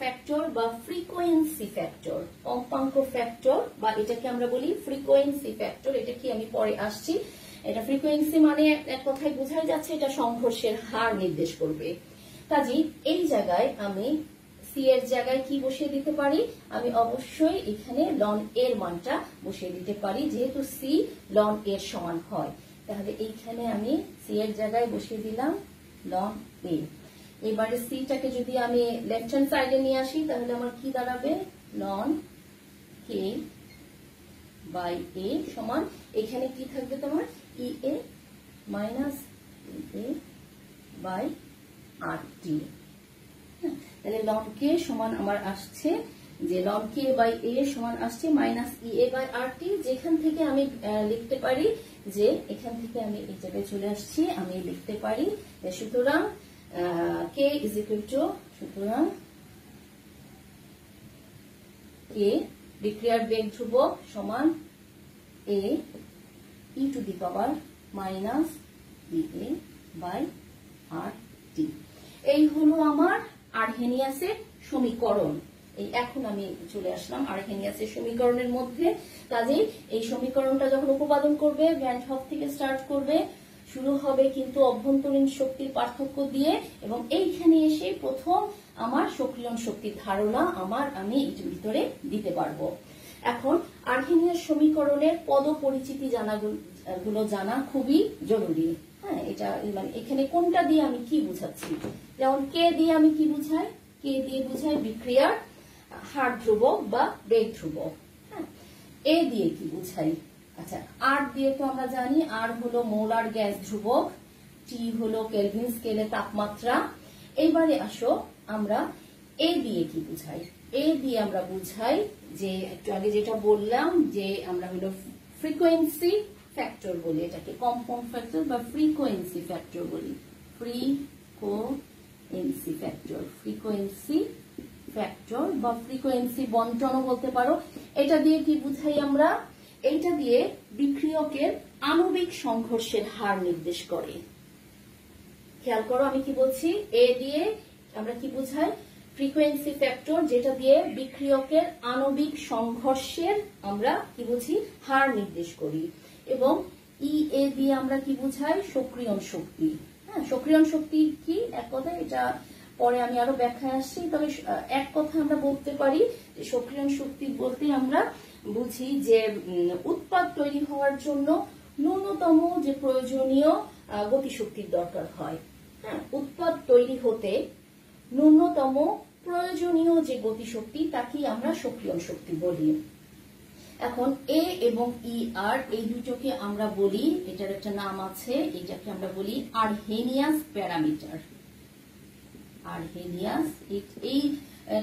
ফ্যাক্টর বা ফ্রিকোয়েন্সি ফ্যাক্টর। কম্পাঙ্ক ফ্যাক্টর বা এটাকে আমরা বলি ফ্রিকোয়েন্সি ফ্যাক্টর। এটা কি আমি পরে আসছি। এটা ফ্রিকোয়েন্সি মানে এক কথায় বোঝাই যাচ্ছে এটা সংঘর্ষের হার নির্দেশ করবে। কাজেই এই জায়গায় আমি সি এর জায়গায় কি বসিয়ে দিতে পারি? আমি অবশ্যই এখানে লন এর মানটা বসিয়ে দিতে পারি, যেহেতু সি লন এর সমান হয়। তাহলে এইখানে আমি সি এর জায়গায় বসিয়ে দিলাম লন এ। এবারে সিটাকে যদি আমি লেফট হ্যান্ড সাইডে নিয়ে আসি তাহলে আমার কি দাঁড়াবে, লন কে বাই এ সমান এখানে কি থাকবে তোমার ই এ মাইনাস এ বাই আর টি। তাহলে লন কে সমান আমার আসছে যে লন কে বাই এ সমান আসছে minus E A by R টি, যেখান থেকে আমি লিখতে পারি যে এখান থেকে আমি এই জায়গায় চলে আসছি, আমি লিখতে পারি সুতরাং কে ইজ ইকুয়াল টু, সুতরাং কে বিক্রিয়ার বেগ ধ্রুবক সমান A E to the power minus E A by R T. এই হলো আমার আর্হেনিয়াসের সমীকরণ। এই এখন আমি চলে আসলাম আর্হেনিয়াসের সমীকরণের মধ্যে। কাজেই এই সমীকরণটা যখন উপপাদন করবে ভ্যান এট হফ থেকে স্টার্ট করবে, শুরু হবে কিন্তু অভ্যন্তরীণ শক্তির পার্থক্য দিয়ে, এবং এইখানে এসে প্রথম আমার সক্রিয়ণ শক্তির ধারণা আমি এটির ভিতরে দিতে পারবো। এখন আর্হেনিয়াস সমীকরণের পদ পরিচিতি গুলো জানা খুবই জরুরি। হ্যাঁ, এটা মানে এখানে কোনটা দিয়ে আমি কি বুঝাচ্ছি, যেমন কে দিয়ে আমি কি বুঝাই, কে দিয়ে বুঝাই বিক্রিয়ার হার ধ্রুবক বা বেগ ধ্রুবক। হ্যাঁ, এ দিয়ে কি বুঝাই, আচ্ছা আর দিয়ে তো আমরা জানি আর হলো মোলার গ্যাস ধ্রুবক, টি হলো কেলভিন স্কেলে তাপমাত্রা। এইবারে আসো আমরা এ দিয়ে কি বুঝাই, এ দিয়ে আমরা বুঝাই যে একটু আগে যেটা বললাম যে আমরা হলো ফ্রিকোয়েন্সি ফ্যাক্টর বলি, এটাকে কম্পাউন্ড ফ্যাক্টর বা ফ্রিকোয়েন্সি ফ্যাক্টর বলি, ফ্রিকোয়েন্সি ফ্যাক্টর, ফ্রিকোয়েন্সি ফ্যাক্টর বা ফ্রিকোয়েন্সি বন্টনও বলতে পারো। এটা দিয়ে কি বুঝাই আমরা, এইটা দিয়ে বিক্রিয়কের আণবিক সংঘর্ষের হার নির্দেশ করে। খেয়াল করো আমি কি বলছি, এ দিয়ে আমরা কি বুঝাই ফ্রিকোয়েন্সি ফ্যাক্টর, যেটা দিয়ে বিক্রিয়কের আণবিক সংঘর্ষের আমরা কি বুঝি হার নির্দেশ করি, এবং ই এ দিয়ে আমরা কি বুঝাই সক্রিয়ণ শক্তি। হ্যাঁ, সক্রিয়ণ শক্তি কি এক কথা, এটা পরে আমি আরো ব্যাখ্যায় আসছি, তবে এক কথা আমরা বলতে পারি যে সক্রিয়ণ শক্তি বলতে আমরা বুঝি যে উৎপাদ তৈরি হওয়ার জন্য ন্যূনতম যে প্রয়োজনীয় গতিশক্তির দরকার হয়। হ্যাঁ, উৎপাদ তৈরি হতে ন্যূনতম প্রয়োজনীয় যে গতিশক্তি তাকেই আমরা সক্রিয়ণ শক্তি বলি। এখন এ এবং ই আর এই দুটোকে আমরা বলি, এটার একটা নাম আছে, এটাকে আমরা বলি আর্হেনিয়াস প্যারামিটার। আর্হেনিয়াস, এই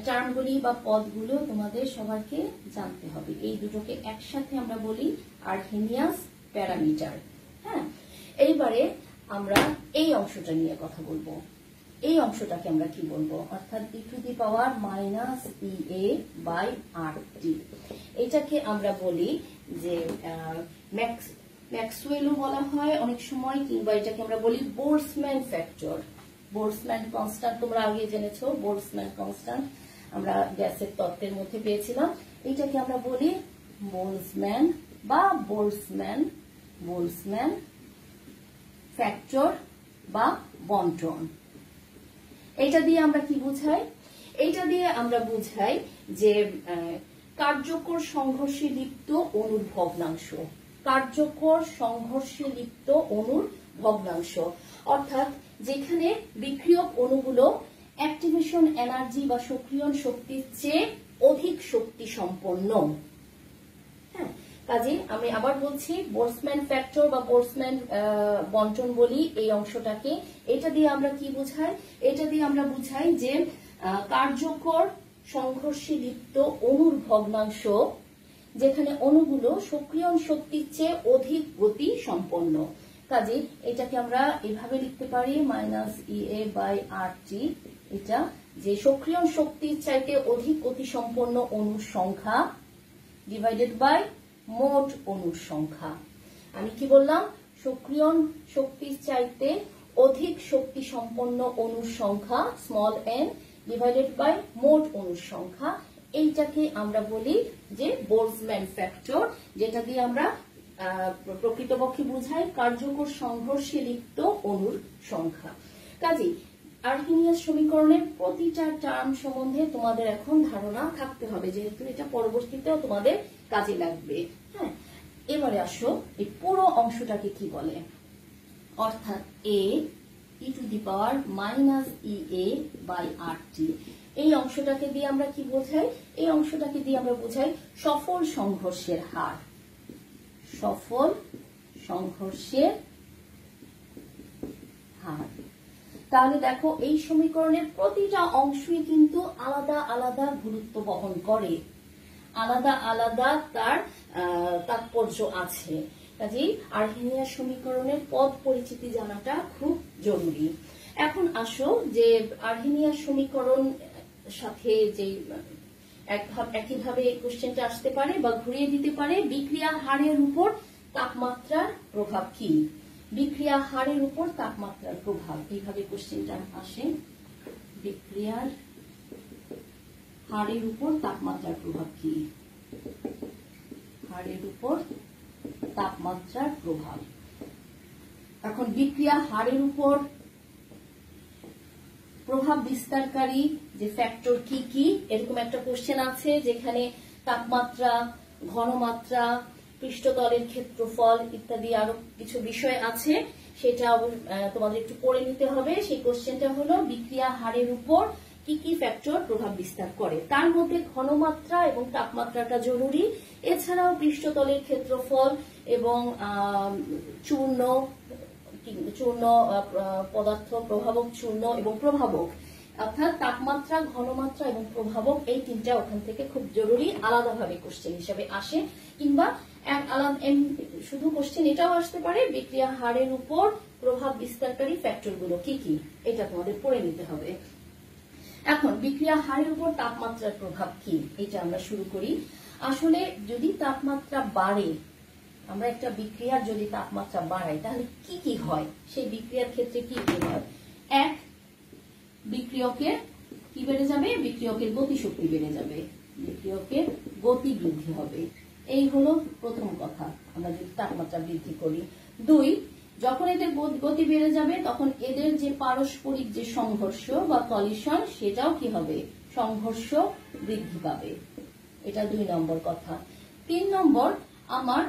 টার্মগুলি বা পদগুলো তোমাদের সবাইকে জানতে হবে। এই দুটোকে একসাথে আমরা বলি আর্হেনিয়াস প্যারামিটার। হ্যাঁ, এইবারে আমরা এই অংশটা নিয়ে কথা বলবো। এই অংশটাকে আমরা কি বলবো, অর্থাৎ E to the power minus E A by R T. এটাকে আমরা বলি যে ম্যাক্সওয়েলও বলা হয় অনেক সময়, কিংবা এটাকে আমরা বলি বোলসম্যান ফ্যাক্টর। বোলসম্যান কনস্ট্যান্ট তোমরা আগে জেনেছো, বোলসম্যান কনস্ট্যান্ট আমরা গ্যাসের তত্ত্বের মধ্যে পেয়েছিলাম। এটাকে আমরা বলি বোলসম্যান বা বোলসম্যান ফ্যাক্টর বা বন্টন। এটা দিয়ে আমরা কি বুঝাই, এটা দিয়ে আমরা বুঝাই যে কার্যকর সংঘর্ষে লিপ্ত অণুর ভগ্নাংশ, কার্যকর সংঘর্ষে লিপ্ত অণুর ভগ্নাংশ, অর্থাৎ যেখানে বিক্রিয়ক অণুগুলো অ্যাক্টিভেশন এনার্জি বা সক্রিয়ণ শক্তির চেয়ে অধিক শক্তি সম্পন্ন। হ্যাঁ, কাজে আমি আবার বলছি বোলসম্যান ফ্যাক্টর বা বোলসম্যান বন্টন বলি এই অংশটাকে। এটা দিয়ে আমরা কি বুঝাই, এটা দিয়ে আমরা বুঝাই যে কার্যকর সংঘর্ষে লিপ্ত অণুর ভগ্নাংশ, যেখানে অণুগুলো সক্রিয়ণ শক্তির চেয়ে অধিক গতি সম্পন্ন। কাজে এটাকে আমরা এভাবে লিখতে পারি minus E A by R টি। এটা যে সক্রিয়ণ শক্তির চাইতে অধিক গতি সম্পন্ন অণুর সংখ্যা ডিভাইডেড বাই মোট অণুর সংখ্যা। আমি কি বললাম, সক্রিয়ণ শক্তির চাইতে অধিক শক্তি সম্পন্ন অণুর সংখ্যা স্মল এন ডিভাইডেড বাই মোট অণুর সংখ্যা। এইটাকে আমরা বলি যে বোলসম্যান ফ্যাক্টর, যেটা দিয়ে আমরা প্রকৃতপক্ষে বুঝাই কার্যকর সংঘর্ষে লিপ্ত অণুর সংখ্যা। কাজেই আর্হেনিয়াস সমীকরণের প্রতিটা টার্ম সম্বন্ধে তোমাদের এখন ধারণা থাকতে হবে, যেহেতু এটা পরবর্তীতেও তোমাদের কাজে লাগবে। হ্যাঁ, এবারে আসো এই পুরো অংশটাকে কি বলে, অর্থাৎ এ E to the power minus EA/RT। এই অংশটাকে দিয়ে আমরা কি বোঝাই? এই অংশটাকে দিয়ে আমরা বোঝাই সফল সংঘর্ষের হার। সফল সংঘর্ষের হার। তাহলে দেখো এই সমীকরণের প্রতিটা অংশই কিন্তু আলাদা আলাদা গুরুত্ব বহন করে, আলাদা আলাদা তার তাৎপর্য আছে। কাজেই আর্হেনিয়াস সমীকরণের পদ পরিচিতি জানাটা খুব জরুরি। এখন আসো যে আর্হেনিয়াস সমীকরণ সাথে যে একইভাবে কোশ্চেনটা আসতে পারে বা ঘুরিয়ে দিতে পারে, বিক্রিয়া হারের উপর তাপমাত্রার প্রভাব কি? বিক্রিয়া হারের উপর তাপমাত্রার প্রভাব, এইভাবে কোশ্চেনটা আসে। বিক্রিয়ার হারের উপর তাপমাত্রার প্রভাব কি? হারের উপর তাপমাত্রার প্রভাব। এখন বিক্রিয়া হারের উপর প্রভাব বিস্তারকারী যে ফ্যাক্টর কি কি, এরকম একটা কোশ্চেন আছে যেখানে তাপমাত্রা, ঘনমাত্রা, পৃষ্ঠতলের ক্ষেত্রফল ইত্যাদি আরো কিছু বিষয় আছে, সেটা তোমাদের একটু পড়ে নিতে হবে। সেই কোশ্চেনটা হলো বিক্রিয়া হারের উপর কি কি ফ্যাক্টর প্রভাব বিস্তার করে। তার মধ্যে ঘনমাত্রা এবং তাপমাত্রাটা জরুরি, এছাড়াও পৃষ্ঠতলের ক্ষেত্রফল এবং চূর্ণ পদার্থ, প্রভাবক চূর্ণ এবং প্রভাবক, অর্থাৎ তাপমাত্রা, ঘনমাত্রা এবং প্রভাবক, এই তিনটা ওখান থেকে খুব জরুরি, আলাদাভাবে কোশ্চেন হিসেবে আসে। কিংবা শুধু কোশ্চেন এটাও আসতে পারে বিক্রিয়া হারের উপর প্রভাব বিস্তারকারী ফ্যাক্টরগুলো কি কি, এটা তোমাদের পড়ে নিতে হবে। এখন বিক্রিয়া হারের উপর তাপমাত্রার প্রভাব কি, এটা আমরা শুরু করি। আসলে যদি তাপমাত্রা বাড়ে, আমরা একটা বিক্রিয়ার যদি তাপমাত্রা বাড়াই তাহলে কি কি হয়, সেই বিক্রিয়ার ক্ষেত্রে কি কি হয়? এক, বিক্রিয়কের কি বেড়ে যাবে? বিক্রিয়কের গতিশক্তি বেড়ে যাবে, বিক্রিয়কের গতি বৃদ্ধি হবে। এই হলো প্রথম কথা, আমরা যদি তাপমাত্রা বৃদ্ধি করি। দুই, যখন এদের গতি বেড়ে যাবে তখন এদের যে পারস্পরিক যে সংঘর্ষ বা কলিশন, সেটাও কি হবে? সংঘর্ষ বৃদ্ধি পাবে। এটা 2 নম্বর কথা। 3 নম্বর, আমার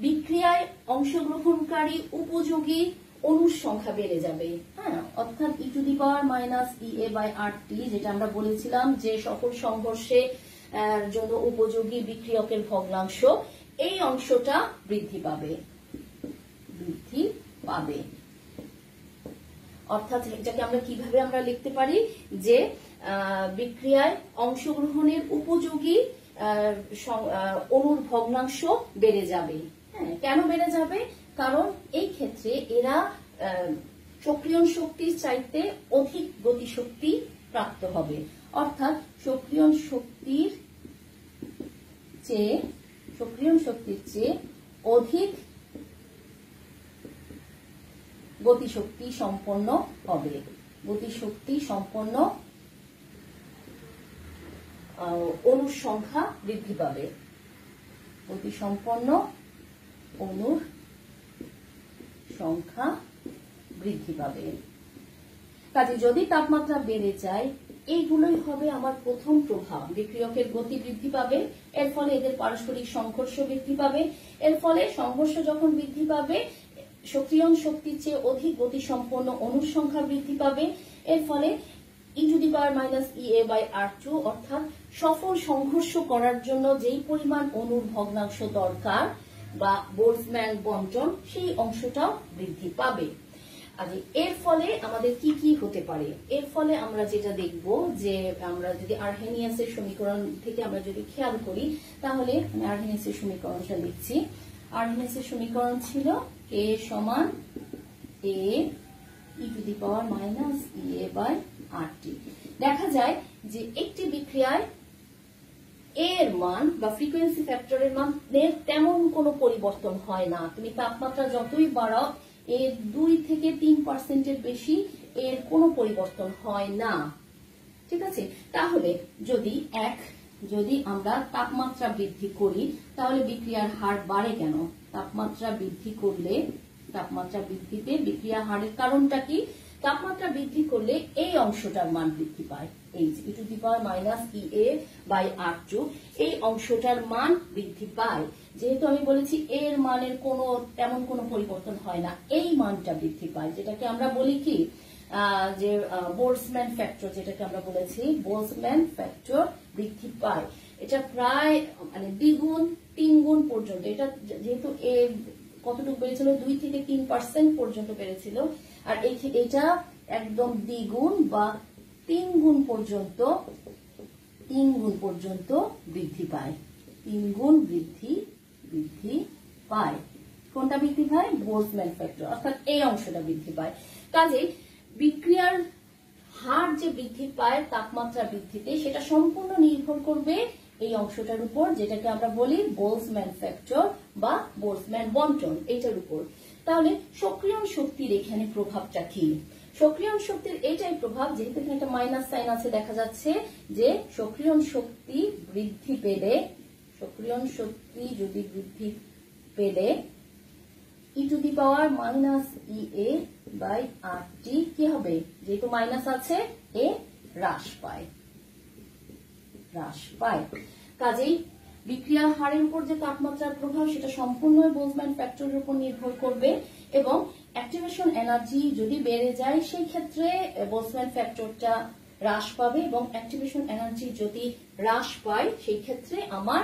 বিক্রিয়ায় অংশগ্রহণকারী উপযোগী অণুর সংখ্যা বেড়ে যাবে। হ্যাঁ, অর্থাৎ E to the power minus EA/RT, যেটা আমরা বলেছিলাম যে সকল সংঘর্ষে জন্য উপযোগী বিক্রিয়কের ভগ্নাংশ, এই অংশটা বৃদ্ধি পাবে, বৃদ্ধি পাবে। অর্থাৎ এটাকে আমরা কিভাবে আমরা লিখতে পারি যে বিক্রিয়ায় অংশগ্রহণের উপযোগী অণুর ভগ্নাংশ বেড়ে যাবে। হ্যাঁ, কেন বেড়ে যাবে? কারণ এই ক্ষেত্রে এরা সক্রিয়ণ শক্তির চাইতে অধিক গতিশক্তি প্রাপ্ত হবে, অর্থাৎ সক্রিয়ণ শক্তির চেয়ে অধিক গতিশক্তি সম্পন্ন হবে, গতিশক্তি সম্পন্ন অণুর সংখ্যা বৃদ্ধি পাবে, গতিসম্পন্ন অণুর সংখ্যা বৃদ্ধি পাবে। কাজে যদি তাপমাত্রা বেড়ে যায়, এইগুলোই হবে আমার প্রথম প্রভাব। বিক্রিয়কের গতি বৃদ্ধি পাবে, এর ফলে এদের পারস্পরিক সংঘর্ষ বৃদ্ধি পাবে, এর ফলে সংঘর্ষ যখন বৃদ্ধি পাবে সক্রিয়ণ শক্তির চেয়ে অধিক গতিসম্পন্ন অণুর সংখ্যা বৃদ্ধি পাবে, এর ফলে ই to the power minus EA/R2, অর্থাৎ সফল সংঘর্ষ করার জন্য যেই পরিমাণ অণুর ভগ্নাংশ দরকার বা বোলৎজম্যান বন্টন, সেই অংশটাও বৃদ্ধি পাবে। আর এর ফলে আমাদের কি কি হতে পারে? এর ফলে আমরা যেটা দেখব যে আমরা যদি আর্হেনিয়াসের সমীকরণ থেকে আমরা যদি খেয়াল করি, তাহলে আমি আর্হেনিয়াসের সমীকরণটা লিখছি। আর্হেনিয়াসের সমীকরণ ছিল K সমান A E to the power minus EA/RT। দেখা যায় যে একটি বিক্রিয়ায় এর মান বা ফ্রিকোয়েন্সি ফ্যাক্টরের মান তেমন কোনো পরিবর্তন হয় না। তুমি তাপমাত্রা যতই বাড়াও, এর 2 থেকে 3% বেশি এর কোনো পরিবর্তন হয় না। ঠিক আছে, তাহলে যদি আমরা তাপমাত্রা বৃদ্ধি করি তাহলে বিক্রিয়ার হার বাড়ে কেন? তাপমাত্রা বৃদ্ধিতে বিক্রিয়া হারের কারণটা কি? তাপমাত্রা বৃদ্ধি করলে এই অংশটার মান বৃদ্ধি পায়, H E to the power minus E A by R two, এই অংশটার মান বৃদ্ধি পায়। যেহেতু আমি বলেছি এর মানের তেমন কোনো পরিবর্তন হয় না, এই মানটা বৃদ্ধি পায়, যেটাকে আমরা বলি কি যে বোলসম্যান ফ্যাক্টর, যেটাকে আমরা বলেছি বোলসম্যান ফ্যাক্টর বৃদ্ধি পায়। এটা প্রায় মানে দ্বিগুণ 3 গুণ পর্যন্ত, এটা যেহেতু কতটুকু বেড়েছিল 2 থেকে 3% পর্যন্ত বেড়েছিল, আর এটা একদম দ্বিগুণ বা 3 গুণ পর্যন্ত বৃদ্ধি পায়। 3 গুণ বৃদ্ধি পায়। কোনটা বৃদ্ধি পায়? বোলসম্যান ফ্যাক্টর, অর্থাৎ এই অংশটা বৃদ্ধি পায়। কাজেই বিক্রিয়ার হার যে বৃদ্ধি পায় তাপমাত্রা বৃদ্ধিতে, সেটা সম্পূর্ণ নির্ভর করবে এই অংশটার উপর, যেটাকে আমরা বলি বোলসম্যান ফ্যাক্টর বা বোলসম্যান বন্টন, এইটার উপর। তাহলে সক্রিয়ণ শক্তির এখানে প্রভাবটা কি? সক্রিয়ণ শক্তির এইটাই প্রভাব, যেহেতু এখানে একটা মাইনাস সাইন আছে, দেখা যাচ্ছে যে সক্রিয়ণ শক্তি বৃদ্ধি পেলে, E to the power minus E A by R T কি হবে? যেহেতু মাইনাস আছে, এ হ্রাস পায়। কাজেই বিক্রিয়ার হারের উপর যে তাপমাত্রার প্রভাব, সেটা সম্পূর্ণ বোলসম্যান ফ্যাক্টরের উপর নির্ভর করবে, এবং অ্যাক্টিভেশন এনার্জি যদি বেড়ে যায় সেই ক্ষেত্রে বোলসম্যান ফ্যাক্টরটা হ্রাস পাবে, এবং অ্যাক্টিভেশন এনার্জি যদি হ্রাস পায় সেই ক্ষেত্রে আমার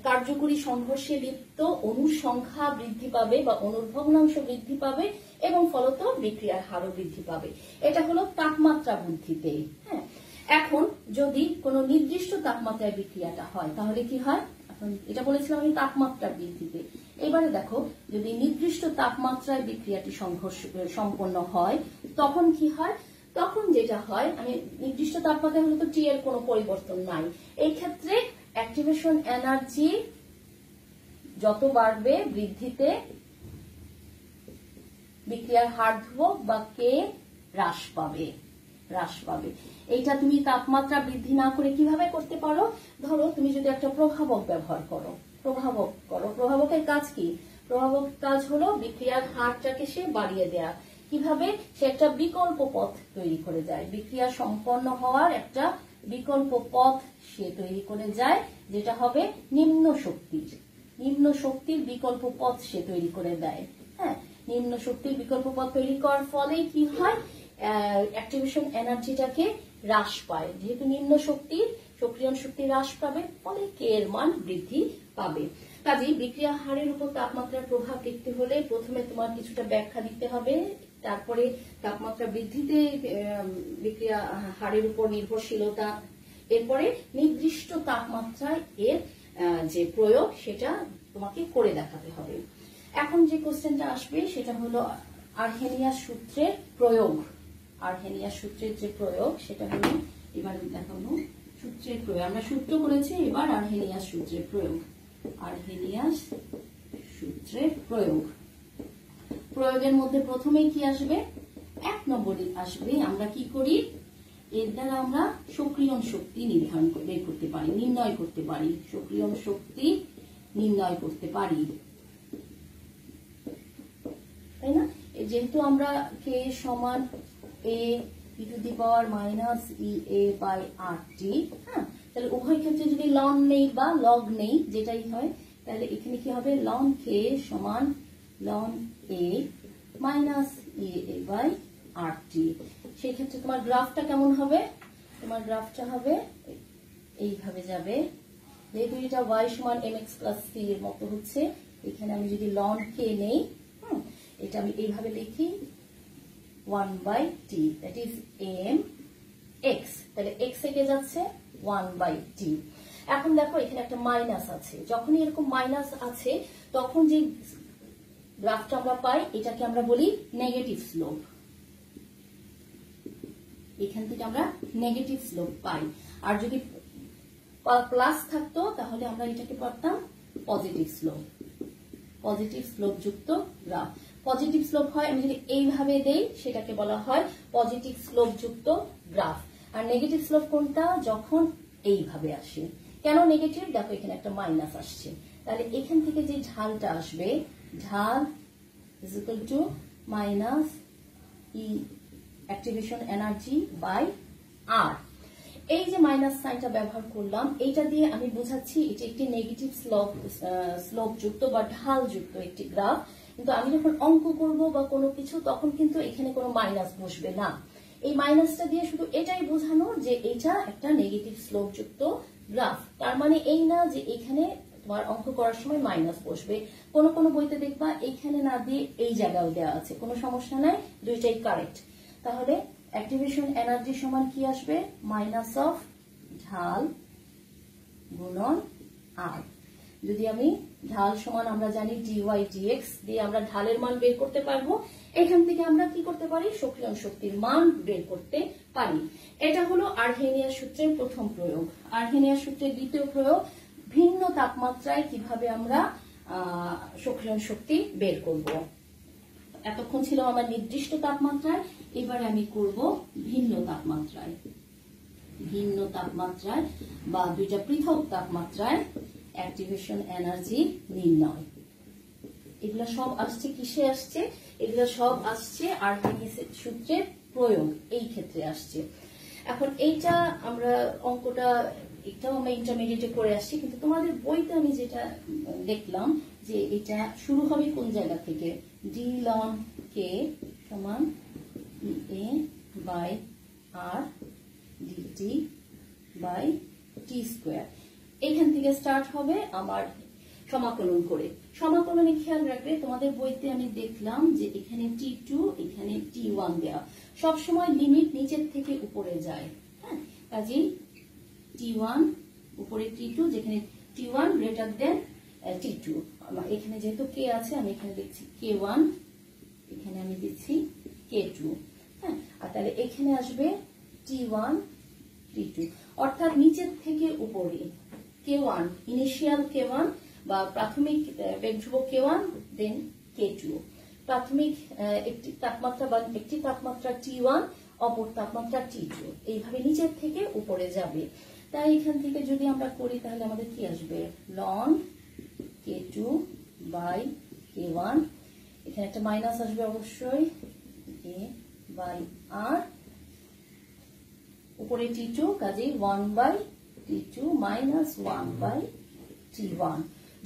কার্যকরী সংঘর্ষে লিপ্ত অণুর সংখ্যা বৃদ্ধি পাবে বা অণুর ভগ্নাংশ বৃদ্ধি পাবে, এবং ফলত বিক্রিয়ার হারও বৃদ্ধি পাবে। এটা হলো তাপমাত্রা বৃদ্ধিতে। হ্যাঁ, এখন যদি কোনো নির্দিষ্ট তাপমাত্রায় বিক্রিয়াটা হয় তাহলে কি হয়? এখন এটা বলেছিলাম আমি তাপমাত্রা বৃদ্ধিতে। এবারে দেখো, যদি নির্দিষ্ট তাপমাত্রায় বিক্রিয়াটি সম্পন্ন হয় তখন কি হয়? তখন যেটা হয়, আমি নির্দিষ্ট তাপমাত্রায় হলে তো টি এর কোনো পরিবর্তন নাই, এই ক্ষেত্রে অ্যাক্টিভেশন এনার্জি যত বাড়বে বৃদ্ধিতে, বিক্রিয়ার হার ধ্রুবক বা কে হ্রাস পাবে। এইটা তুমি তাপমাত্রা বৃদ্ধি না করে কিভাবে করতে পারো? ধরো তুমি যদি একটা প্রভাবক ব্যবহার করো, প্রভাবকের কাজ কি? প্রভাবক কাজ হলো বিক্রিয়ার হারটাকে সে বাড়িয়ে দেয়া। কিভাবে? সে একটা বিকল্প পথ তৈরি করে যায়, বিক্রিয়া সম্পন্ন হওয়ার একটা বিকল্প পথ সে তৈরি করে যায়, যেটা হবে নিম্ন শক্তির বিকল্প পথ সে তৈরি করে দেয়। হ্যাঁ, নিম্ন শক্তির বিকল্প পথ তৈরি করার ফলে কি হয়? অ্যাক্টিভেশন এনার্জিটাকে হ্রাস পায়। যেহেতু নিম্ন সক্রিয়ণ শক্তি হ্রাস পাবে, ফলে কে এর মান বৃদ্ধি পাবে। কাজেই বিক্রিয়া হারের উপর তাপমাত্রার প্রভাব দেখতে হলে প্রথমে তোমার কিছুটা ব্যাখ্যা দিতে হবে, তারপরে তাপমাত্রা বৃদ্ধিতে বিক্রিয়া হারের উপর নির্ভরশীলতা, এরপরে নির্দিষ্ট তাপমাত্রায় এর যে প্রয়োগ সেটা তোমাকে করে দেখাতে হবে। এখন যে কোশ্চেনটা আসবে সেটা হলো আর্হেনিয়াস সূত্রের প্রয়োগ। আর্হেনিয়াস সূত্রের যে প্রয়োগ সেটা হলো, এবার দেখাবো সূত্রের প্রয়োগ। আমরা সূত্র করেছি, এবার আর্হেনিয়াস সূত্রের প্রয়োগ। আর্হেনিয়াস সূত্রের প্রয়োগের মধ্যে প্রথমেই কি আসবে? 1 নম্বরে আসবে, আমরা কি করি? এর দ্বারা আমরা সক্রিয়ণ শক্তি নির্ণয় করতে পারি। সক্রিয়ণ শক্তি নির্ণয় করতে পারি, তাই না? যেহেতু আমরা কে সমান A E to the power minus E A by R T, হ্যাঁ, তাহলে উভয় ক্ষেত্রে যদি লন নেই বা লগ নেই, যেটাই হয়, তাহলে এখানে কি হবে? লন কে সমান লন A minus E A by R T. সেই ক্ষেত্রে তোমার গ্রাফটা কেমন হবে? তোমার গ্রাফটা হবে এইভাবে যাবে, যেহেতু এটা y সমান mx প্লাস c এর মতো হচ্ছে, এখানে আমি যদি লন কে নেই, এটা আমি এইভাবে লিখি 1/t, that is mx, তাহলে x থেকে যাচ্ছে 1/t। এখন দেখো এখানে একটা মাইনাস আছে, যখনই এরকম মাইনাস আছে তখন যে গ্রাফটা আমরা পাই এটাকে আমরা বলি নেগেটিভ স্লোপ। এখান থেকে আমরা নেগেটিভ স্লোপ পাই, আর যদি প্লাস থাকতো তাহলে আমরা এটাকে পারতাম পজিটিভ স্লোপ যুক্ত গ্রাফ। পজিটিভ স্লোপ হয়, আমি যদি এইভাবে দেই সেটাকে বলা হয় পজিটিভ স্লোপ যুক্ত গ্রাফ। আর নেগেটিভ স্লোপ কোনটা? যখন এইভাবে আসে। কেন নেগেটিভ? দেখো এখানে একটা মাইনাস আসছে, তাহলে এখান থেকে যে ঢালটা আসবে, ঢাল is equal to minus E activation energy by R এই যে মাইনাস সাইনটা ব্যবহার করলাম, এইটা দিয়ে আমি বোঝাচ্ছি এটা একটি নেগেটিভ স্লোপ যুক্ত বা ঢাল যুক্ত একটি গ্রাফ। কিন্তু আমি যখন অঙ্ক করব বা কোনো কিছু, তখন কিন্তু এখানে কোনো মাইনাস বসবে না। এই মাইনাসটা দিয়ে শুধু এটাই বোঝানো যে এটা একটা নেগেটিভ স্লোপ যুক্ত গ্রাফ। তার মানে এই না যে এখানে তোমার অঙ্ক করার সময় মাইনাস বসবে। কোন কোন বইতে দেখবা এখানে না দিয়ে এই জায়গায় দেওয়া আছে, কোনো সমস্যা নাই, দুইটাই কারেক্ট। তাহলে অ্যাক্টিভেশন এনার্জি সমান কি আসবে? মাইনাস অফ ঢাল গুণন আর। যদি আমি ঢাল সমান আমরা জানি dy dx দিয়ে আমরা ঢালের মান বের করতে পারবো। এখান থেকে আমরা কি করতে পারি? সক্রিয়ণ শক্তির মান বের করতে পারি। এটা হলো আর্হেনিয়াস সূত্রের প্রথম প্রয়োগ। আর্হেনিয়াস সূত্রের দ্বিতীয় প্রয়োগ, ভিন্ন তাপমাত্রায় কিভাবে আমরা সক্রিয়ণ শক্তি বের করব। এতক্ষণ ছিল আমার নির্দিষ্ট তাপমাত্রায়, এবারে আমি করব ভিন্ন তাপমাত্রায়। ভিন্ন তাপমাত্রায় বা দুইটা পৃথক তাপমাত্রায় অ্যাক্টিভেশন এনার্জি নির্ণয়। এগুলো সব আসছে কিসে আসছে? এগুলো সব আসছে আর্হেনিয়াস সূত্রের প্রয়োগ, এই ক্ষেত্রে আসছে। এখন এইটা আমরা অঙ্কটা এটাও আমরা ইন্টারমিডিয়েটে করে আসছি, কিন্তু তোমাদের বইতে আমি যেটা দেখলাম যে এটা শুরু হবে কোন জায়গা থেকে? ডি লন কে সমান A by R D T by T square. এখান থেকে স্টার্ট হবে আমার সমাকলন করে। সমাকলনে খেয়াল রাখবে, তোমাদের বইতে আমি দেখলাম যে এখানে T2 এখানে T1 দেওয়া, সবসময় লিমিট নিচের থেকে উপরে যায়। হ্যাঁ, কাজেই T1 উপরে T2, যেখানে T1 গ্রেটার দেন T2। এখানে যেহেতু কে আছে আমি এখানে দিচ্ছি K1, এখানে আমি দিচ্ছি K2। হ্যাঁ, আর তাহলে এখানে আসবে T1 T2, অর্থাৎ নিচের থেকে উপরে K1 ইনিশিয়াল K1 বা প্রাথমিক বেগ ধ্রুবক K1 দেন K2। প্রাথমিক একটি তাপমাত্রা বা একটি তাপমাত্রা T1, অপর তাপমাত্রা T2, এইভাবে নিচের থেকে উপরে যাবে। তাই এখান থেকে যদি আমরা করি তাহলে আমাদের কি আসবে? লন K2 বাই K1, এখানে একটা মাইনাস আসবে অবশ্যই, A বাই আর, উপরে T2, কাজেই 1 by T2 minus 1 by T1।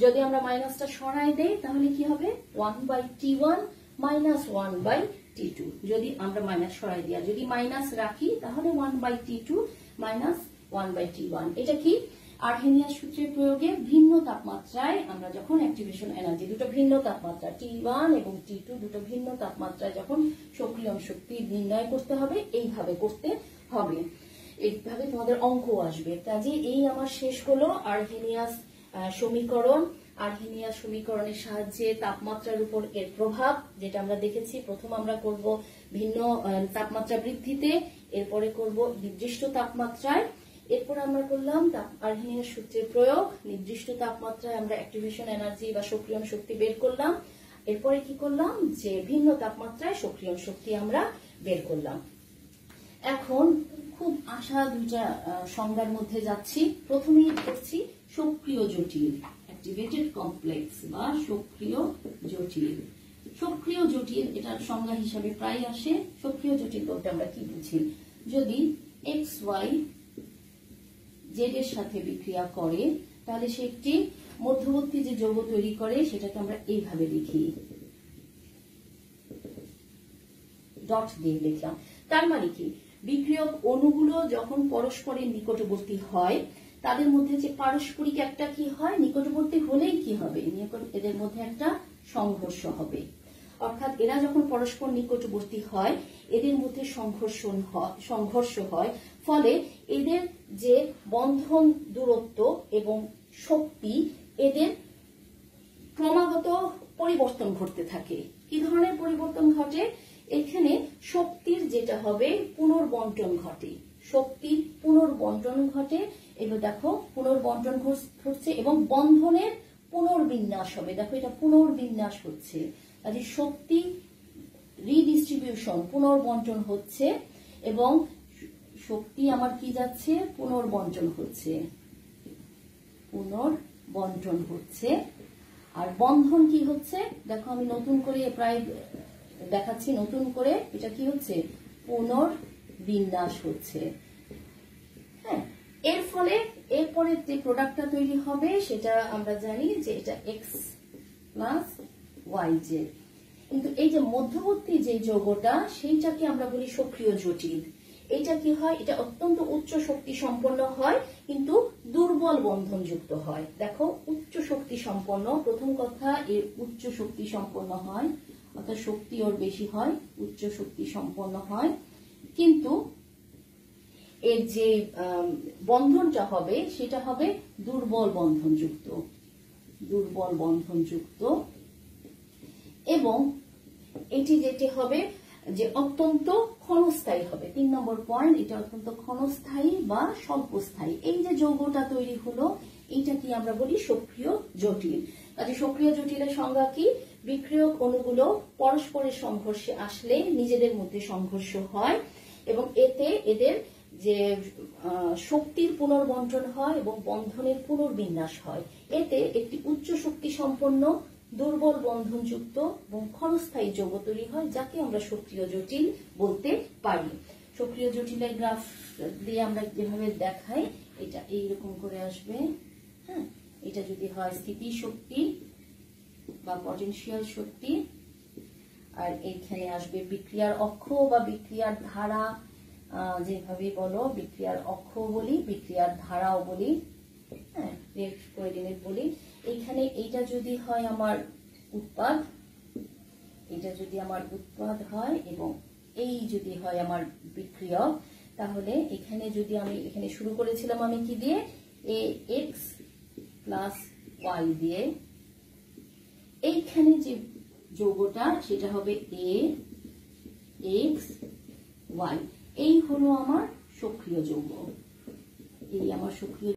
যদি আমরা মাইনাসটা সরাই দেই তাহলে কি হবে? 1 by T1 minus 1 by T2। যদি আমরা মাইনাস সরাই দিই, আর যদি মাইনাস রাখি তাহলে 1 by T2 minus 1 by T1। এটা কি? আর্হেনিয়াস সূত্রের প্রয়োগে ভিন্ন তাপমাত্রায় আমরা যখন অ্যাক্টিভেশন এনার্জি, দুটো ভিন্ন তাপমাত্রা T1 এবং T2 দুটো ভিন্ন তাপমাত্রায় যখন সক্রিয়ণ শক্তি নির্ণয় করতে হবে, এইভাবে করতে হবে। এইভাবে তোমাদের অঙ্ক আসবে। কাজে এই আমার শেষ হলো আর্হেনিয়াস সমীকরণ। আর্হেনিয়াস সমীকরণের সাহায্যে তাপমাত্রার উপর এর প্রভাব, যেটা আমরা দেখেছি। প্রথম আমরা করব ভিন্ন তাপমাত্রা বৃদ্ধিতে, এরপরে করব নির্দিষ্ট তাপমাত্রায়, এরপর আমরা করলাম আর্হেনিয়াস সূত্রের প্রয়োগ, নির্দিষ্ট তাপমাত্রায় আমরা অ্যাক্টিভেশন এনার্জি বা সক্রিয়ণ শক্তি বের করলাম। এরপরে কি করলাম? যে ভিন্ন তাপমাত্রায় সক্রিয়ণ শক্তি আমরা বের করলাম। এখন খুব আশা দুইটা সংজ্ঞার মধ্যে যাচ্ছি। প্রথমেই করছি সক্রিয় জটিল, অ্যাক্টিভেটেড কমপ্লেক্স বা সক্রিয় জটিল। সক্রিয় জটিল এটার সংজ্ঞা হিসাবে প্রায় আসে। সক্রিয় জটিল বলতে আমরা কি বুঝি? যদি XY Z এর সাথে বিক্রিয়া করে তাহলে সে একটি মধ্যবর্তী যে যৌগ তৈরি করে সেটাকে আমরা এইভাবে লিখি, ডট দিয়ে লিখলাম। তার মানে কি? বিক্রিয়ক অণুগুলো যখন পরস্পরের নিকটবর্তী হয় তাদের মধ্যে যে পারস্পরিক একটা কি হয়, নিকটবর্তী হলেই কি হবে? এদের মধ্যে একটা সংঘর্ষ হবে। অর্থাৎ এরা যখন পরস্পর নিকটবর্তী হয় এদের মধ্যে সংঘর্ষ হয়, ফলে এদের যে বন্ধন দূরত্ব এবং শক্তি এদের ক্রমাগত পরিবর্তন ঘটতে থাকে। কি ধরনের পরিবর্তন ঘটে? এখানে শক্তির যেটা হবে পুনর্বন্টন ঘটে, শক্তির পুনর্বন্টন ঘটে। এবার দেখো পুনর্বন্টন ঘটছে এবং বন্ধনের পুনর্বিন্যাস হবে। দেখো এটা পুনর্বিন্যাস হচ্ছে, কাজে শক্তি রিডিস্ট্রিবিউশন, পুনর্বন্টন হচ্ছে এবং শক্তি আমার কি যাচ্ছে? পুনর্বন্টন হচ্ছে, পুনর্বন্টন হচ্ছে। আর বন্ধন কি হচ্ছে? দেখো আমি নতুন করে প্রায় দেখাচ্ছি, নতুন করে এটা কি হচ্ছে? পুনর্বিন্যাস হচ্ছে। এর ফলে এরপরে যে প্রোডাক্টটা তৈরি হবে সেটা আমরা জানি যে এটা এক্স প্লাস ওয়াই জেড। কিন্তু এই যে মধ্যবর্তী যে যৌগটা সেইটাকে আমরা বলি সক্রিয় জটিল। এটা কি হয়, এটা অত্যন্ত উচ্চ শক্তি সম্পন্ন হয় কিন্তু দুর্বল বন্ধনযুক্ত হয়। দেখো উচ্চ শক্তি সম্পন্ন, প্রথম কথা এর উচ্চ শক্তি সম্পন্ন হয়, অর্থাৎ শক্তি ওর বেশি হয়, উচ্চ শক্তি সম্পন্ন হয়, কিন্তু এর যে বন্ধনটা হবে সেটা হবে দুর্বল বন্ধনযুক্ত, দুর্বল বন্ধনযুক্ত। এবং এটি যেটি হবে যে অত্যন্ত ক্ষণস্থায়ী হবে। 3 নম্বর পয়েন্ট, এটা অত্যন্ত ক্ষণস্থায়ী বা স্বল্পস্থায়ী। এই যে যৌগটা তৈরি হলো এইটা কি আমরা বলি সক্রিয় জটিল। কাজে সক্রিয় জটিলের সংজ্ঞা কি, বিক্রিয়ক অণুগুলো পরস্পরের সংঘর্ষে আসলে নিজেদের মধ্যে সংঘর্ষ হয় এবং এতে এদের যে শক্তির পুনর্বন্টন হয় এবং বন্ধনের পুনর্বিন্যাস হয়। এতে একটি উচ্চ শক্তি সম্পন্ন দুর্বল বন্ধনযুক্ত এবং ক্ষণস্থায়ী যৌগ তৈরি হয়, যাকে আমরা সক্রিয় জটিল বলতে পারি। সক্রিয় জটিলের গ্রাফ দিয়ে আমরা যেভাবে দেখাই, এটা এইরকম করে আসবে। হ্যাঁ, এটা যদি হয় স্থিতি শক্তি বা পটেনশিয়াল শক্তি, আর এইখানে আসবে বিক্রিয়ার অক্ষ বা বিক্রিয়ার ধারা, যেভাবে বলো বিক্রিয়ার অক্ষ বলি, বিক্রিয়ার ধারাও বলি, হ্যাঁ কোঅর্ডিনেট বলি। এইখানে এইটা যদি হয় আমার উৎপাদ, এটা যদি আমার উৎপাদ হয় এবং এই যদি হয় আমার বিক্রিয়ক, তাহলে এখানে যদি আমি এখানে শুরু করেছিলাম আমি কি দিয়ে, এ এক্স প্লাস ওয়াই দিয়ে, এইখানে যে যৌগটা সেটা হবে এ এক্স ওয়াই। এই হলো আমার সক্রিয় যৌগ, এই আমার সক্রিয়